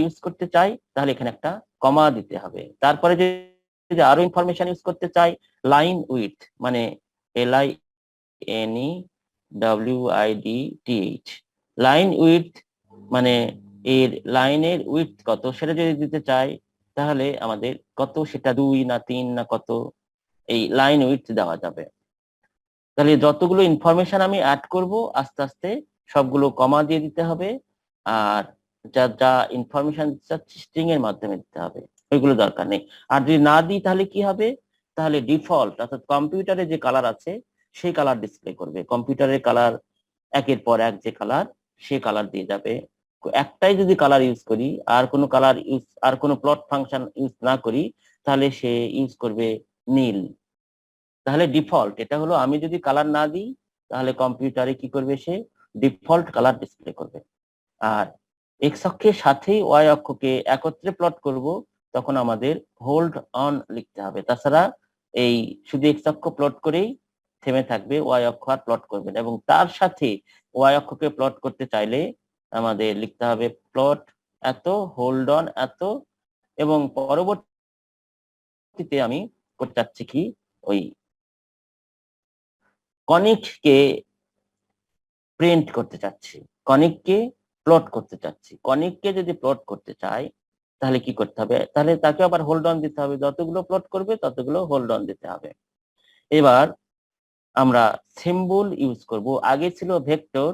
ইউজ করতে চাই তাহলে এখানে একটা কমা দিতে হবে। তারপরে যদি আরো ইনফরমেশন ইউজ করতে চাই, লাইন উইথ মানে LINEWIDTH, লাইন উইথ মানে এর লাইনের উইথ কত সেটা যদি দিতে চাই তাহলে আমাদের কত, সেটা 2 না 3 না কত, এই লাইন উইথ দেওয়া যাবে। তাহলে যতগুলো ইনফরমেশন আমি অ্যাড করব আস্তে আস্তে সবগুলো কমা দিয়ে দিতে হবে, আর যা যা ইনফরমেশন চাচ্ছি স্ট্রিং এর মাধ্যমে দিতে হবে, ওইগুলো দরকার নেই। আর যদি না দিই তাহলে কি হবে, তাহলে ডিফল্ট অর্থাৎ কম্পিউটারে যে কালার আছে সেই কালার ডিসপ্লে করবে। কম্পিউটারের কালার একের পর এক যে কালার, সে কালার দিয়ে যাবে। একটাই যদি কালার ইউজ করি, আর কোনো প্লট ফাংশন ইউজ না করি, তাহলে সে ইউজ করবে নীল। তাহলে ডিফল্ট এটা হলো, আমি যদি কালার না দিই তাহলে কম্পিউটারে কি করবে, সে ডিফল্ট কালার ডিসপ্লে করবে। আর এক্স অক্ষের সাথেই ওয়াই অক্ষকে একত্রে প্লট করব, তখন আমাদের হোল্ড অন লিখতে হবে। তাছাড়া এই শুধু এক্স অক্ষ প্লট করেই থেমে থাকবে, ওয়াই অক্ষ আর প্লট করবে না। এবং তার সাথে ওয়াই অক্ষকে প্লট করতে চাইলে আমাদের লিখতে হবে প্লট এত, হোল্ড অন এত, এবং পরবর্তীতে আমি করতে চাচ্ছি কি, ওই কনিককে প্রিন্ট করতে চাচ্ছি, কনিককে প্লট করতে চাচ্ছি। কনিককে যদি প্লট করতে চাই তাহলে কি করতে হবে, তাহলে তাকে আবার হোল্ড অন দিতে হবে, যতগুলো প্লট করবে ততগুলো হোল্ড অন দিতে হবে। এবার আমরা সিম্বল ইউজ করব। আগে ছিল ভেক্টর,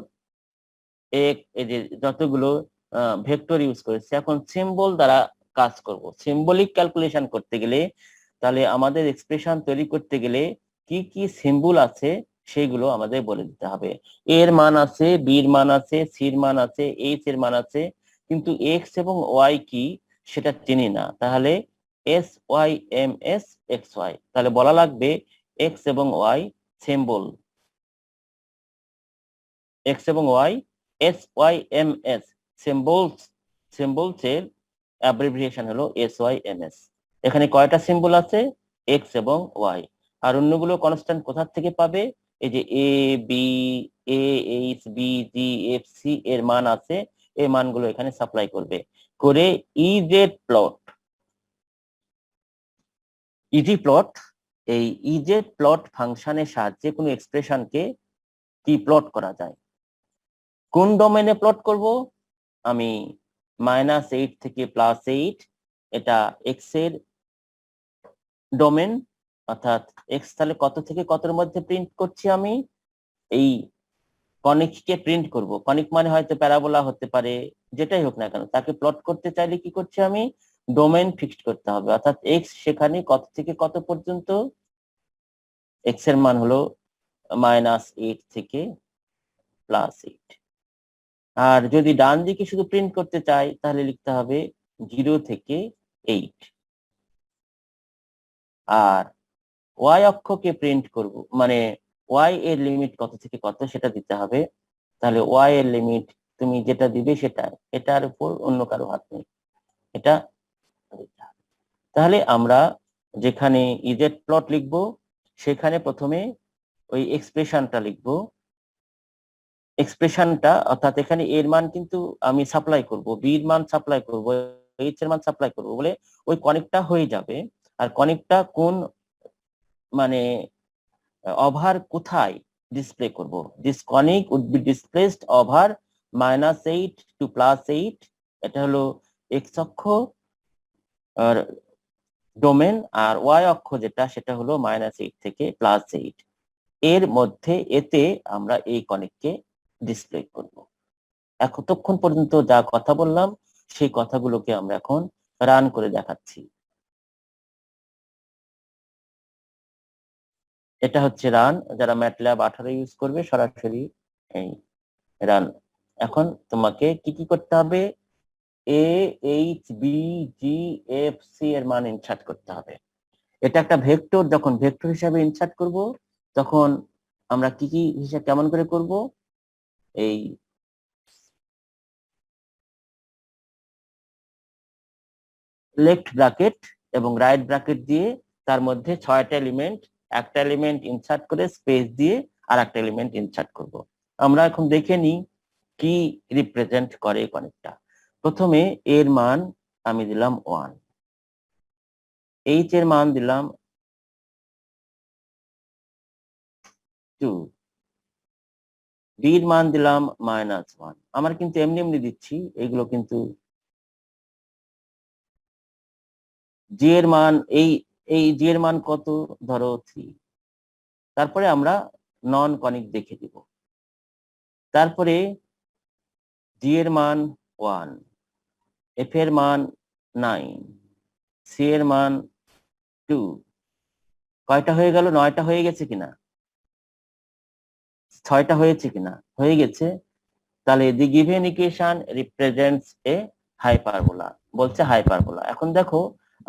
এই যে যতগুলো ভেক্টর ইউজ করেছি, এখন সিম্বল দ্বারা কাজ করব। সিম্বলিক ক্যালকুলেশন করতে গেলে, তাহলে আমাদের এক্সপ্রেশন তৈরি করতে গেলে কি কি সিম্বল আছে সেগুলো আমাদের বলে দিতে হবে। এর মান আছে, বির মান আছে, সির মান আছে, এইচ এর মান আছে, কিন্তু এক্স এবং ওয়াই কি সেটা চিনি না। তাহলে SYMS XY, তাহলে বলা লাগবে এক্স এবং ওয়াই সিম্বল, এক্স এবং ওয়াই SYMS সিম্বলস এর অ্যাব্রিভিয়েশন হলো SYMS। এখানে কয়টা সিম্বল আছে, এক্স এবং ওয়াই। আর অন্যগুলো কনস্ট্যান্ট কোথা থেকে পাবে, এই যে a b, a H B G F c এর মান আছে, এই মানগুলো এখানে সাপ্লাই করবে করে ইজেড প্লট। ইজি প্লট, এই ইজেড প্লট ফাংশনের সাহায্যে কোনো এক্সপ্রেশনকে কি প্লট করা যায়। কোন ডোমেনে প্লট করব, আমি -8 থেকে +8, এটা এক্স এর ডোমেন, অর্থাৎ এক্স তাহলে কত থেকে কতর মধ্যে প্রিন্ট করছি, আমি এই কনিককে প্রিন্ট করব। কনিক মানে হয়তো প্যারাবোলা হতে পারে, যেটাই হোক না কেন, তাকে প্লট করতে চাইলে কি করছি, আমি ডোমেন ফিক্সড করতে হবে। অর্থাৎ এক্স সেখানে কত থেকে কত পর্যন্ত, এক্স এর মান হলো -8 থেকে +8। আর যদি ডান দিকে শুধু প্রিন্ট করতে চাই তাহলে লিখতে হবে 0 থেকে 8। আর ওয়াই অক্ষকে প্রিন্ট করব, মানে ওয়াই এর লিমিট কত থেকে কত সেটা দিতে হবে। তাহলে ওয়াই এর লিমিট তুমি যেটা দিবে সেটা, এটার উপর অন্য কারো হাত নেই, এটা দিতে হবে। তাহলে আমরা যেখানে ইজেড প্লট লিখবো সেখানে প্রথমে ওই এক্সপ্রেশনটা লিখবো। এক্সপ্রেশনটা অর্থাৎ এখানে এর মান কিন্তু আমি সাপ্লাই করব, বি এর মান সাপ্লাই করব, এইচ এর মান সাপ্লাই করব বলে ওই কনিকটা হয়ে যাবে। আর কনিকটা কোন মানে ওভার কোথায় ডিসপ্লে করব? This conic would be displaced over -8 to +8। এটা হলো এক্স অক্ষ আর ডোমেন, আর ওয়াই অক্ষ যেটা সেটা হলো -8 থেকে +8 এর মধ্যে, এতে আমরা এই কনিককে ডিসপ্লে করব। এতক্ষণ পর্যন্ত যা কথা বললাম সেই কথাগুলোকে আমরা এখন রান করে দেখাচ্ছি। এটা হচ্ছে রান, যারা ম্যাটল্যাব 18 ইউজ করবে সরাসরি এই রান। এখন তোমাকে কি কি করতে হবে? এ, এইচ, বি, জি, এফ, সি এর মান ইনসার্ট করতে হবে। এটা একটা ভেক্টর, যখন ভেক্টর হিসাবে ইনসার্ট করব তখন আমরা কি কি হিসাব কেমন করে করব? এই লেফট ব্র্যাকেট এবং রাইট ব্র্যাকেট দিয়ে তার মধ্যে 6টা এলিমেন্ট, একটা এলিমেন্ট ইনসার্ট করে স্পেস দিয়ে আর একটা এলিমেন্ট ইনসার্ট করব। আমরা এখন দেখে নিই কি রিপ্রেজেন্ট করে কনিকটা। প্রথমে এর মান আমি দিলাম 1, এইচ এর মান দিলাম 2, বি এর মান দিলাম -1। আমার কিন্তু এমনি এমনি দিচ্ছি, এগুলো কিন্তু জি এর মান এই জি এর মান কত? ধরো 3। তারপরে আমরা নন কনিক দেখে দিব। তারপরে জি এর মান 1, এফ এর মান 9, সি এর মান 2। কয়টা হয়ে গেল? 9টা হয়ে গেছে কিনা? 6টা হয়েছে কিনা? হয়ে গেছে। তাহলে the given equation represents A hyperbola, বলছে হাইপারবোলা। এখন দেখো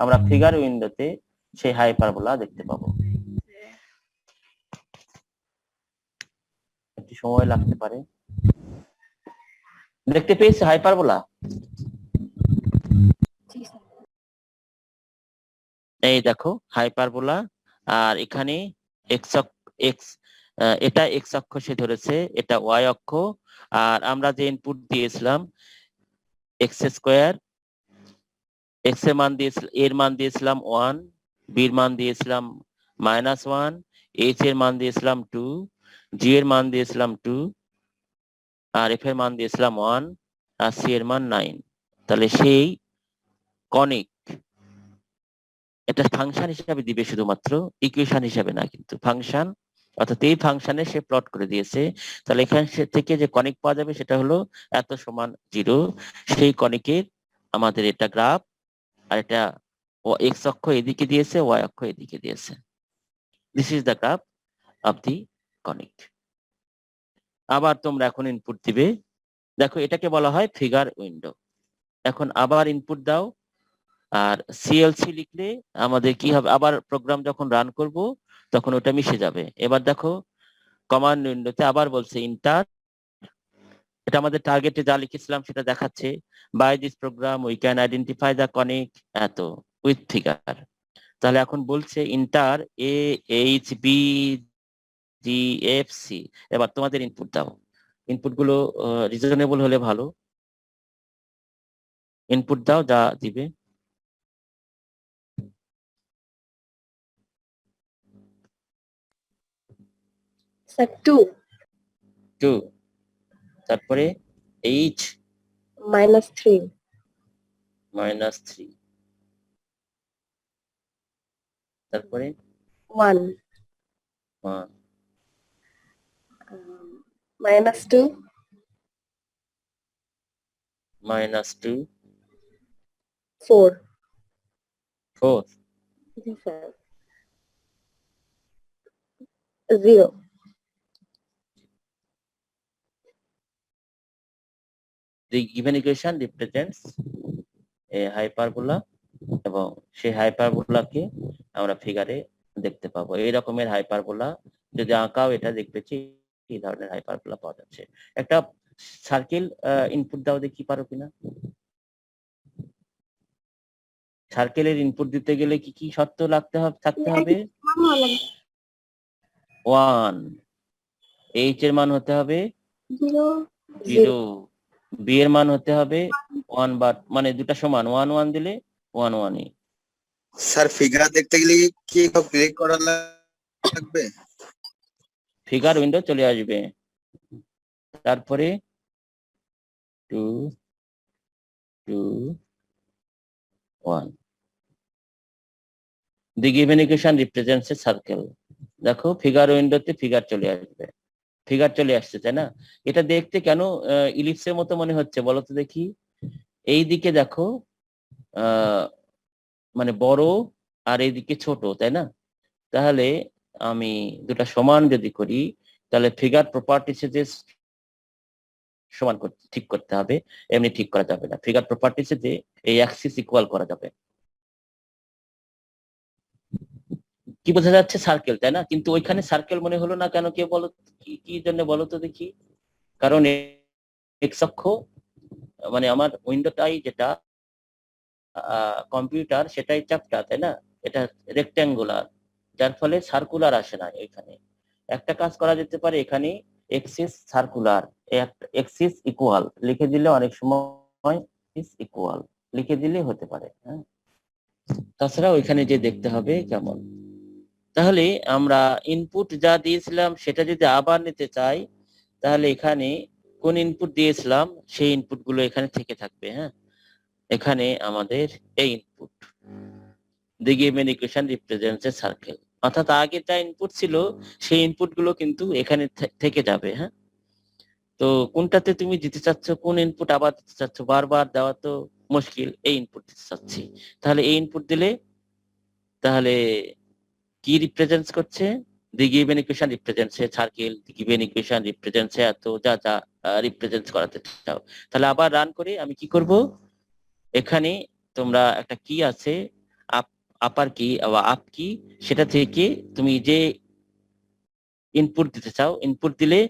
আমরা ফিগার উইন্ডোতে সেই হাইপারবোলা দেখতে পাবো। একটু সময় লাগতে পারে। দেখতে পেয়েছি হাইপারবোলা? এই দেখো হাইপারবোলা, আর এখানে এক্স এক্স এটা এক্স অক্ষ সে ধরেছে, এটা ওয়াই অক্ষ। আর আমরা যে ইনপুট দিয়েছিলাম এক্স স্কোয়ার, এক্স এর মান দিয়েছিলাম, এর মান দিয়েছিলাম 1, বির মান দিয়েছিলাম -1, এইচ এর মান দিয়েছিলাম 2, জি এর মান দিয়েছিলাম 2, আর এফ এর মান দিয়েছিলাম 1, আর সি এর মান 9। তাহলে সেই কনিক, এটা ফাংশন হিসাবে দিবে শুধুমাত্র, ইকুয়েশন হিসাবে না, কিন্তু ফাংশন, অর্থাৎ এই ফাংশনে সে প্লট করে দিয়েছে। তাহলে এখান থেকে যে কনিক পাওয়া যাবে সেটা হলো এত সমান 0। সেই কনিকের আমাদের এটা গ্রাফ, আর এটা এক্স অক্ষ এদিকে দিয়েছে, ওয়াই অক্ষ এদিকে দিয়েছে। This is the graph of the conic. আবার তোমরা এখন ইনপুট দিবে। দেখো এটাকে বলা হয় ফিগার উইন্ডো। এখন আবার ইনপুট দাও, আর সিএলসি লিখলে আমাদের কি হবে? আবার প্রোগ্রাম যখন রান করব তখন ওটা মিশে যাবে। এবার দেখো কমান্ড উইন্ডোতে আবার বলছে ইন্টার, এটা আমাদের টার্গেটে যা লিখেছিলাম সেটা দেখাচ্ছে। By this program we can identify the conic এত উইথ ফিগার। তাহলে এখন বলছে enter A, H, B, G, F, C. এবার তোমাদের ইনপুট দাও। ইনপুট গুলো রিজনেবল হলে ভালো। ইনপুট দাও, যা দিবে। স্যার 2 2, তারপরে এইচ -3 -3, তারপরে 1 -2 -2, 4 4, জি sir 0 the given equation represents a hyperbola, এবং সেই হাইপারবোলাকে আমরা ফিগারে দেখতে পাবো। এই রকমের হাইপারবোলা যদি আঁকাও এটা দেখবে যে এই ধরনের হাইপারবোলা পাওয়া যাচ্ছে। একটা সার্কেল ইনপুট দাও, দেখি পারো কিনা। সার্কেলের ইনপুট দিতে গেলে কি কি শর্ত থাকতে হবে? 1, h এর মান হতে হবে 0 0, b এর মান হতে হবে 1, বাট মানে দুটা সমান 1 1 দিলে 1 1ই। স্যার ফিগার দেখতে গেলে কি ক্লিক করা লাগবে? ফিগার উইন্ডো চলে আসবে, তারপরে 2 2 1, the given equation represents a circle। দেখো ফিগার উইন্ডোতে ফিগার চলে আসবে, ফিগার চলে আসছে তাই না? এটা দেখতে কেন ইলিপসের মতো মনে হচ্ছে বলো তো দেখি? এই দিকে দেখো মানে বড় আর এইদিকে ছোট তাই না? তাহলে আমি দুটা সমান যদি করি তাহলে ফিগার প্রপার্টিসে যে সমান করতে ঠিক করতে হবে, এমনি ঠিক করা যাবে না। ফিগার প্রপার্টিসে যে এই অ্যাক্সিস ইকুয়াল করা যাবে। কি বোঝা যাচ্ছে? সার্কেল তাই না? কিন্তু ওইখানে সার্কেল মনে হলো না কেন? কে বলো, কি জন্য বলো তো দেখি? কারণ এক্স অক্ষ মানে আমার উইন্ডোটাই যেটা কম্পিউটার সেটাই চ্যাপ্টার তাই না? এটা রেক্ট্যাঙ্গুলার, যার ফলে সার্কুলার আসে না। এখানে একটা কাজ করা যেতে পারে, এখানে এক্সিস সার্কুলার, এক্সিস ইকুয়াল লিখে দিলে অনেক সময় ইকুয়াল লিখে দিলে হতে পারে। হ্যাঁ, তাছাড়া ওইখানে যে দেখতে হবে কেমন। তাহলে আমরা ইনপুট যা দিয়েছিলাম সেটা যদি আবার নিতে চাই তাহলে এখানে কোন ইনপুট দিয়েছিলাম সেই ইনপুট গুলো এখানে থেকে থাকবে। হ্যাঁ, এখানে আমাদের এই input the given equation represents a circle, অর্থাৎ আগে যা ইনপুট ছিল সেই ইনপুট গুলো কিন্তু এখানে থেকে যাবে। হ্যাঁ, তো কোনটাতে তুমি দিতে চাচ্ছ, কোন ইনপুট আবার দিতে চাচ্ছ? বারবার দেওয়া তো মুশকিল, এই ইনপুট দিতে চাচ্ছি। তাহলে এই ইনপুট দিলে তাহলে কি রিপ্রেজেন্টস করছে? the given equation represents a circle, the given equation represents a এত যা যা রিপ্রেজেন্ট করাতে চাও। তাহলে আবার রান করে আমি কি করব, এখানে তোমরা একটা কি আছে আপার কি বা আপ কি, সেটা থেকে তুমি যে ইনপুট দিতে চাও ইনপুট দিলে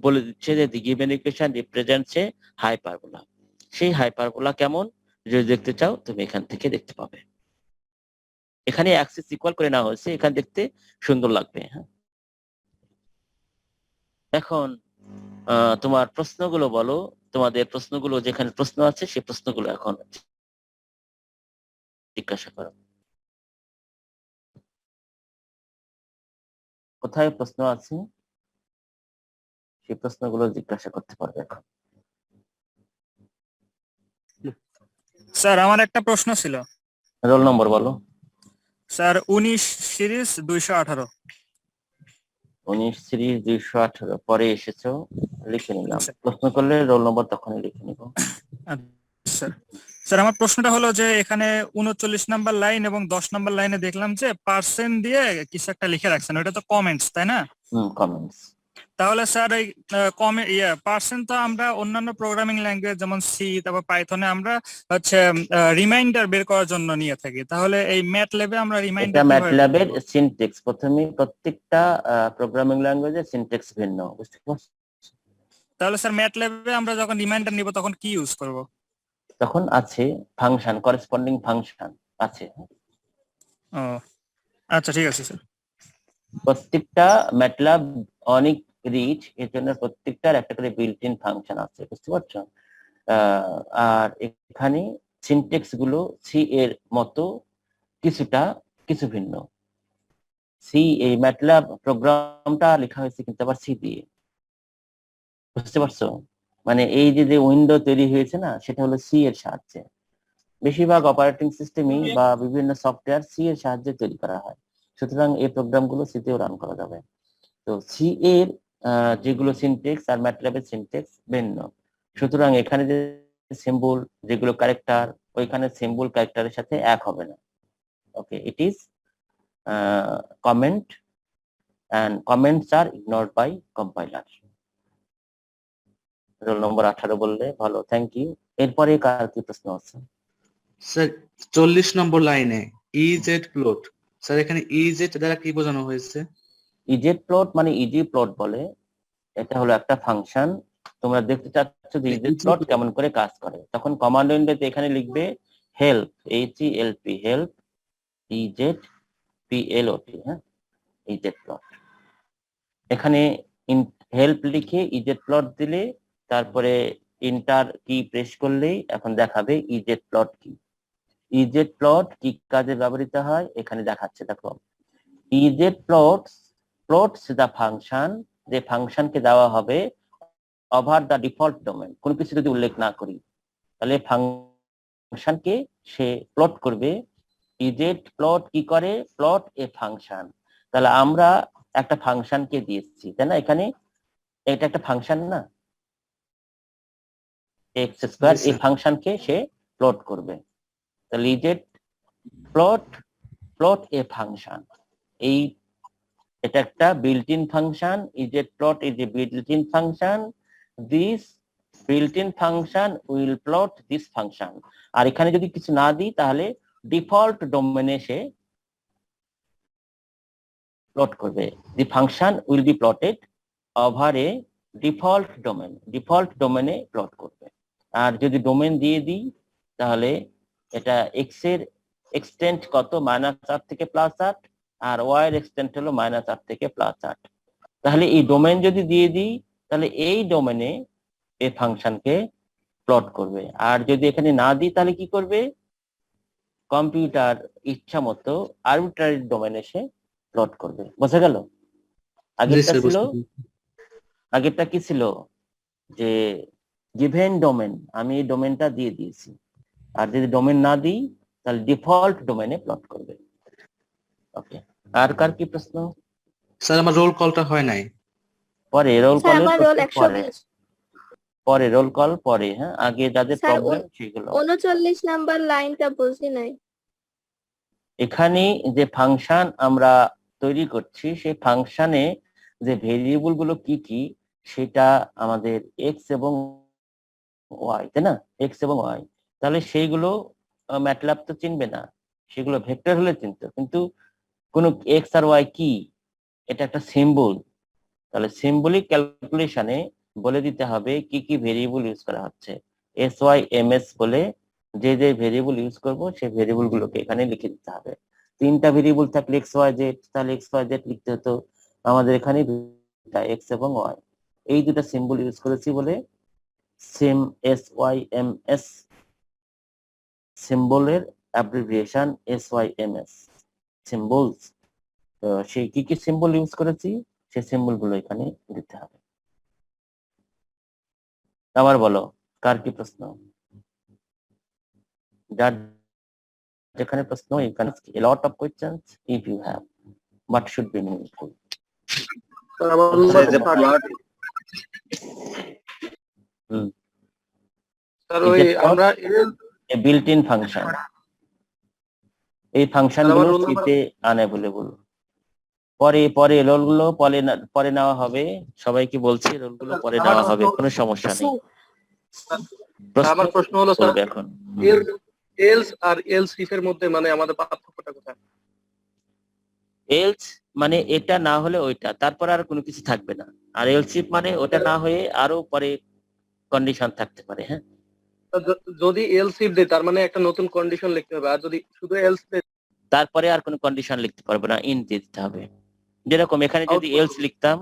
বলে দিচ্ছে যে the given equation represents a hyperbola। সেই হাইপারবোলা কেমন যদি দেখতে চাও তুমি এখান থেকে দেখতে পাবে। এখানে অ্যাক্সিস ইকুয়াল করে নেওয়া হয়েছে, এখানে দেখতে সুন্দর লাগবে। হ্যাঁ, এখন তোমার প্রশ্নগুলো বলো, তোমাদের প্রশ্নগুলো যেখানে প্রশ্ন আছে সেই প্রশ্নগুলো এখন জিজ্ঞাসা করো। কোথায় প্রশ্ন আছে সেই প্রশ্নগুলো জিজ্ঞাসা করতে পারবে এখন। স্যার আমার একটা প্রশ্ন ছিল। রোল নম্বর বলো। Sir 19 series 218। 19 সিরিজ 218 পরে এসেছো, লিখে নিলাম। আচ্ছা। প্রশ্ন করলে রোল নম্বর তখনই লিখে নিব। স্যার স্যার আমার প্রশ্নটা হলো যে এখানে 39 নাম্বার লাইন এবং 10 নাম্বার লাইনে দেখলাম যে পার্সেন্ট দিয়ে কিছু একটা লিখে রাখছেন, ওটা তো কমেন্টস তাই না? কমেন্টস। তাহলে স্যার এই পার্সেন্ট তো আমরা অন্যান্য প্রোগ্রামিং ল্যাঙ্গুয়েজ যেমন সি তারপর পাইথনে আমরা হচ্ছে রিমাইন্ডার বের করার জন্য নিয়ে থাকি, তাহলে এই ম্যাটল্যাবে আমরা রিমাইন্ডার এটা ম্যাটল্যাবের সিনট্যাক্স। প্রথমে প্রত্যেকটা প্রোগ্রামিং ল্যাঙ্গুয়েজের সিনট্যাক্স ভিন্ন, বুঝতে পারছো? তাহলে স্যার ম্যাটল্যাবে আমরা যখন রিমাইন্ডার নিব তখন কি ইউজ করব? তখন আছে ফাংশন, করেসপন্ডিং ফাংশন আছে। ও আচ্ছা, ঠিক আছে স্যার। প্রত্যেকটা ম্যাটল্যাব অনেক রিচ, এর জন্য প্রত্যেকটার একটা করে বিল্ট ইন ফাংশন আছে, বুঝতে পারছো? আর এখানে সিনট্যাক্স গুলো সি এর মতো কিছুটা কিছু ভিন্ন। সি এই ম্যাটল্যাব প্রোগ্রামটা লেখা হয়েছে কিন্তু আবার সি দিয়ে, বুঝতে পারছো? মানে এই যে উইন্ডো তৈরি হয়েছে না, সেটা হলো সি এর সাহায্যে। বেশিরভাগ অপারেটিং সিস্টেমই বা বিভিন্ন সফটওয়্যার সি এর সাহায্যে তৈরি করা হয়, সুতরাং এই প্রোগ্রামগুলো সি তেও রান করা যাবে। তো সি এর যেগুলো সিনট্যাক্স আর ম্যাটল্যাবের সিনট্যাক্স ভিন্ন, সুতরাং এখানে যে সিম্বল যেগুলো ক্যারেক্টার, ওইখানে সিম্বল ক্যারেক্টারের সাথে এক হবে না। Okay, it is comment and comments are ignored by compiler। Roll number 18 বললে ভালো, থ্যাংক ইউ। এরপরে কার কি প্রশ্ন আছে? স্যার 40 নম্বর লাইনে ইজেড প্লট, স্যার এখানে ইজেড দ্বারা কি বোঝানো হয়েছে? ইজেড প্লট মানে ইজি প্লট বলে, এটা হলো একটা ফাংশন। তোমরা দেখতে চাচ্ছ যে ইজেড প্লট কেমন করে কাজ করে, তখন কমান্ড উইন্ডোতে এখানে লিখবে help, HELP, help EZ PLOT। হ্যাঁ, ইজেড প্লট। এখানে হেল্প লিখে ইজেড প্লট দিলে তারপরে ইন্টার কি প্রেস করলেই এখন দেখাবে ইজেড প্লট কি। ইজেড প্লট কি কাজে ব্যবহৃত হয় এখানে দেখাচ্ছে, দেখো ইজেড প্লটস দ্য ফাংশন, যে ফাংশনকে দেওয়া হবে ওভার দ্য ডিফল্ট ডোমেন, কোনো কিছু যদি উল্লেখ না করি তাহলে ফাংশনকে সে প্লট করবে। ইজেড প্লট কি করে, প্লট এ ফাংশন। তাহলে আমরা একটা ফাংশনকে দিয়েছি তাই না, এখানে এটা একটা ফাংশন না এক্স স্কোয়ার, এই ফাংশনকে সে প্লট করবে। তাহলে ইজেড প্লট এ ফাংশন, এই এটা একটা built in function. EZ plot is a built in function, this built in function will plot this function. আর এখানে যদি কিছু না দিই তাহলে ডিফল্ট ডোমেনে সে প্লট করবে। The function will be plotted over a default domain, default ডোমেনে প্লট করবে। আর যদি ডোমেন দিয়ে দিই তাহলে এটা এক্স এর এক্সটেন্ট কত, -8 থেকে +8, আর ওয়াই এর এক্সটেন্ট হলো -8 থেকে +8। তাহলে এই ডোমেন যদি দিয়ে দিই তাহলে এই ডোমেনে এই ফাংশনকে প্লট করবে। আর যদি এখানে না দিই তাহলে কি করবে, কম্পিউটার ইচ্ছা মতো আরবিট্রারি ডোমেনে সে প্লট করবে। বোঝা গেল? আগেরটা কি ছিল যে গিভেন ডোমেন, আমি এই ডোমেনটা দিয়ে দিয়েছি, আর যদি ডোমেন না দিই তাহলে ডিফল্ট ডোমেনে প্লট করবে। ওকে, আর কার কি প্রশ্ন? স্যার আমার রোল কলটা হয় নাই। পরে রোল স্যার কলের আমার রোল পরে 120। পরে রোল কল পরে, হ্যাঁ আগে যাদের স্যার প্রবলেম সেগুলো। 39 নাম্বার লাইনটা বুঝি নাই। এখানে যে ফাংশন আমরা তৈরি করছি সেই ফাংশনে যে ভেরিয়েবল গুলো কি কি সেটা আমাদের এক্স এবং ওয়াই, তাই না, এক্স এবং ওয়াই। তাহলে সেইগুলো ম্যাটল্যাব তো চিনবে না, সেগুলো ভেক্টর হলে চিনতো, কিন্তু কোন এক্স আর ওয়াই কি, এটা একটা সিম্বল। তাহলে সিম্বলিক ক্যালকুলেশনে বলে দিতে হবে কি কি ভেরিয়েবল ইউজ করা হচ্ছে। এস ওয়াই এম এস বলে যে যে ভেরিয়েবল ইউজ করব সেই ভেরিয়েবল গুলোকে এখানে লিখে দিতে হবে। 3টা ভেরিয়েবল থাকলে এক্স ওয়াই জেড, তাহলে এক্স ওয়াই জেড লিখতে হতো। আমাদের এখানে এক্স এবং ওয়াই, এই দুটো সিম্বল ইউজ করেছি বলে sym s y m s সিম্বলের abbreviation s y m s symbols. তো সেই কি কি সিম্বল ইউজ করেছি সেই সিম্বল গুলো এখানে দিতে হবে। আবার বলো কার কি প্রশ্ন, যার যেখানে প্রশ্ন এখানে a lot of questions if you have, but should be meaningful. A built-in function, এই ফাংশন গুলো সিতে আনএভেলেবল। পরে রোল গুলো পরে নেওয়া হবে, সবাইকে বলছি রোল গুলো পরে নেওয়া হবে, কোনো সমস্যা নেই। আমার প্রশ্ন হলো স্যার, এখন এলস আর এলস ইফ এর মধ্যে মানে আমাদের পার্থক্যটা কোথায়? এলস মানে এটা না হলে ওইটা, তারপর আর কোনো কিছু থাকবে না। আর এলস ইফ মানে ওটা না হয়ে আরো পরে কন্ডিশন থাকতে পারে। হ্যাঁ, যদি এলস ইফ দেয় তার মানে একটা নতুন কন্ডিশন লিখতে হবে, আর যদি শুধু এলস দেয় তারপরে আর কোনো কন্ডিশন লিখতে পারবে না, ইন দিতে হবে। যেরকম এখানে যদি এলস লিখতাম,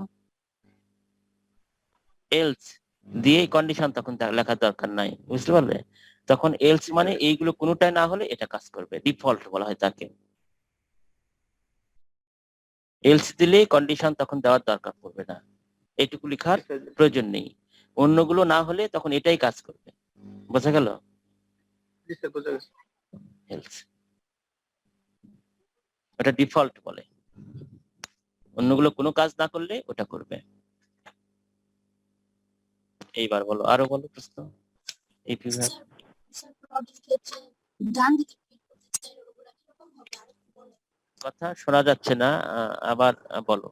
এলস দিয়ে কন্ডিশন তখন লেখার দরকার নাই, বুঝতে পারলে? তখন এলস মানে এইগুলো কোনোটাই না হলে এটা কাজ করবে, ডিফল্ট বলা হয় তাকে। এলস দিলে কন্ডিশন তখন দেওয়ার দরকার পড়বে না, এইটুকু লেখার প্রয়োজন নেই। অন্যগুলো না হলে তখন এটাই কাজ করবে। বোঝা গেল? এলস ওটা ডিফল্ট বলে, অন্যগুলো কোনো কাজ না করলে ওটা করবে। এইবার বলো, আরো বলো প্রশ্ন। কথা শোনা যাচ্ছে না, আবার বলো।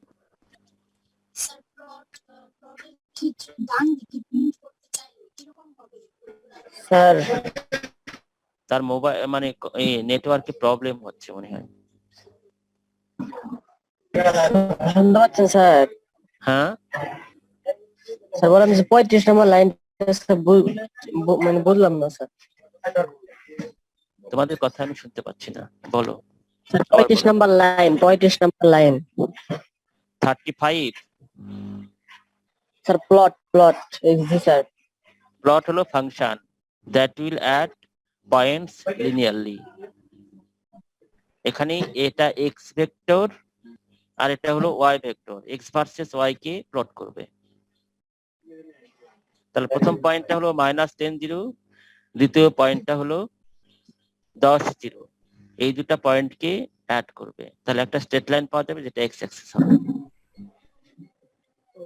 স্যার তার মোবাইল মানে নেটওয়ার্কে প্রবলেম হচ্ছে মনে হয়। শুনতে পাচ্ছেন স্যার? হ্যাঁ স্যার বললাম যে 35 নম্বর লাইন মানে বুঝলাম না স্যার। তোমাদের কথা আমি শুনতে পাচ্ছি না, বলো। 35 number line 35 number line 35 sir plot জি স্যার। প্লট হলো function that will add points linearly. এখানে এটা এক্স ভেক্টর আর এটা হলো y vector, x versus y কে প্লট করবে। তাহলে প্রথম পয়েন্টটা হলো -10 0, দ্বিতীয় পয়েন্টটা হলো 10 0। এই দুটা পয়েন্টকে অ্যাড করবে, তাহলে একটা স্ট্রেট লাইন পাওয়া যাবে যেটা এক্স অ্যাক্সিস হবে।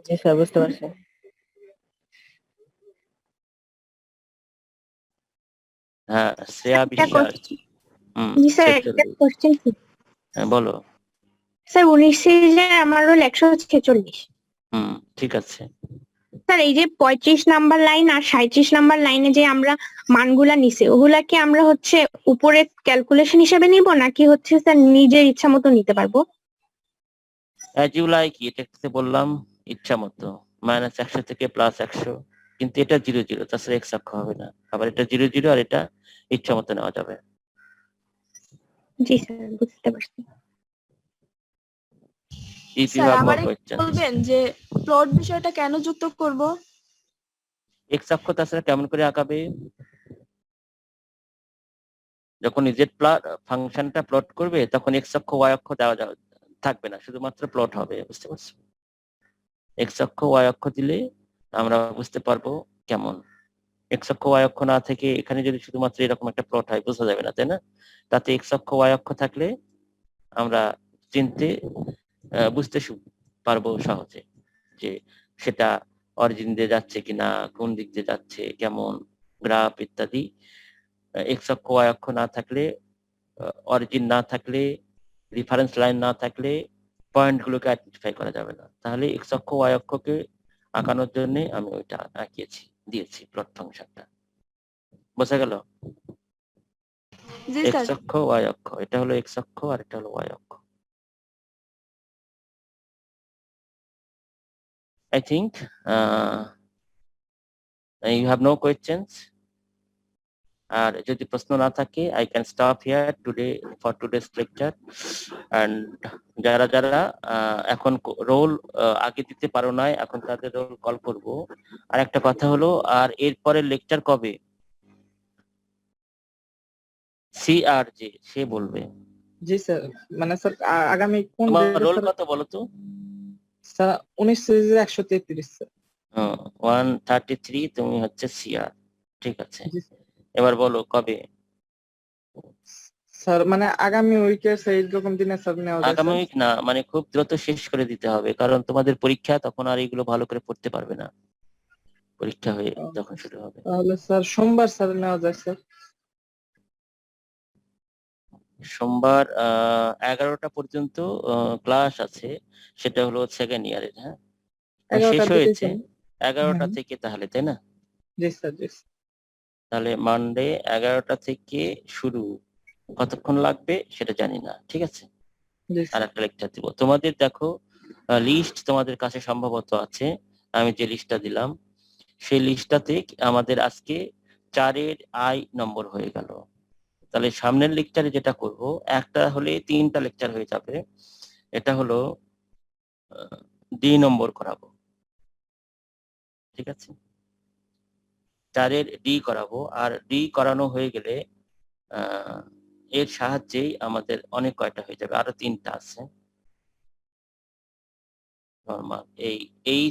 জি স্যার বুঝতে পারছি। হ্যাঁ, শ্রেয়া একটা বিশ্বাস। জি স্যার, একটা 46। কোশ্চেন। হ্যাঁ বলো। স্যার 19 সিরিজের আমার রোল 146। ঠিক আছে। স্যার এই যে 35 নাম্বার লাইন আর 37 নাম্বার লাইনে যে আমরা মানগুলা নিছি, ওগুলা কি আমরা হচ্ছে উপরে ক্যালকুলেশন হিসেবে নিব নাকি হচ্ছে স্যার নিজের ইচ্ছা মতো নিতে পারবো? অ্যাজ ইউ লাইক, এটা বললাম ইচ্ছা মতো, -100 থেকে +100, কিন্তু এটা 0 0, তাছাড়া এক্স অক্ষ হবে না। আবার এটা 0 0 আর এটা ইচ্ছা মতো নেওয়া যাবে। জি স্যার বুঝতে পারছি। If you স্যার have আমার more questions. বলবেন যে প্লট বিষয়টা কেন যুক্ত করব? এক্স অক্ষ তাছাড়া কেমন করে আঁকাবে? যখন ইজেড ফাংশনটা প্লট করবে তখন এক্স অক্ষ ওয়াই অক্ষ দেওয়া থাকবে না, শুধুমাত্র প্লট হবে, বুঝতে পারছো? এক্স অক্ষ ওয়াই অক্ষ দিলে আমরা বুঝতে পারবো কেমন। এক্স অক্ষ ওয়াই অক্ষ না থেকে এখানে যদি শুধুমাত্র এরকম একটা প্লট হয় বোঝা যাবে না, তাই না? তাতে এক্স অক্ষ ওয়াই অক্ষ থাকলে আমরা চিনতে বুঝতে পারবো সহজে যে সেটা অরিজিন দিয়ে যাচ্ছে কিনা, কোন দিক দিয়ে যাচ্ছে, কেমন গ্রাফ ইত্যাদি। এক্স অক্ষ ওয়াই অক্ষ না থাকলে, অরিজিন না থাকলে, রেফারেন্স লাইন না থাকলে পয়েন্টগুলোকে আইডেন্টিফাই করা যাবে না। তাহলে এক্স অক্ষ ওয়াই অক্ষকে আঁকানোর জন্য আমি ওইটা দিয়েছি প্লট ফাংশনটা। বোঝা গেল? জি এক্স স্যার। অক্ষ ওয়াই অক্ষ, এটা হলো এক্স অক্ষ আর এটা হলো ওয়াই অক্ষ। I think you have no questions. আর যদি প্রশ্ন না থাকে I can stop here today for today's lecture. And যারা এখন রোল আগে দিতে পারো না, এখন তাদের রোল কল করব। আর একটা কথা হলো, আর এরপরের লেকচার কবে CRJ সে বলবে। জি স্যার, মানে স্যার আগামী কোন তোমার ডেটে রোল স্যার? কত বলো তো? স্যার 19 সিরিজের 133 স্যার। 133, তুমি হচ্ছে CR। ঠিক আছে, জি স্যার। এবার বলো কবে? স্যার মানে আগামী উইকে সেই রকম দিনে স্যার নেওয়া যায় আগামী স্যার? উইক না, মানে খুব দ্রুত শেষ করে দিতে হবে, কারণ তোমাদের পরীক্ষা, তখন আর এগুলো ভালো করে পড়তে পারবে না, পরীক্ষা হয়ে যখন শুরু হবে। তাহলে স্যার সোমবার স্যার নেওয়া যায় স্যার? সোমবার 11টা পর্যন্ত ক্লাস আছে, সেটা হলো সেকেন্ড ইয়ারের। হ্যাঁ, শেষ 11টার দিকে হয়েছে স্যার? 11টা হ্যাঁ। থেকে, তাহলে তাই না? জি স্যার, জি স্যার। তাহলে মানডে 11টা থেকে শুরু, কতক্ষণ লাগবে সেটা জানি না, ঠিক আছে? জি আর স্যার। একটা লেকচার দিব তোমাদের। দেখো লিস্ট তোমাদের কাছে সম্ভবত আছে, আমি যে লিস্টটা দিলাম সেই লিস্টটাতে আমাদের আজকে 4-এর I নম্বর হয়ে গেল। তাহলে সামনের লেকচারে যেটা করব, একটা হলে 3টা লেকচার হয়ে যাবে, এটা হলো D নম্বর করাবো, ঠিক আছে? 4-এর D করাবো, আর D করানো হয়ে গেলে এর সাহায্যেই আমাদের অনেক কয়টা হয়ে যাবে, আরো 3টা আছে নরমাল। এই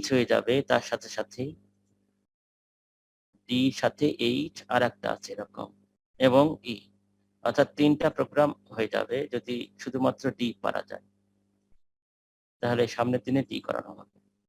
H হয়ে যাবে, তার সাথে সাথেই D সাথে H আর একটা আছে এরকম, এবং E, অর্থাৎ 3টা প্রোগ্রাম হয়ে যাবে যদি শুধুমাত্র D পারা যায়। তাহলে সামনের দিনে D করানো হবে।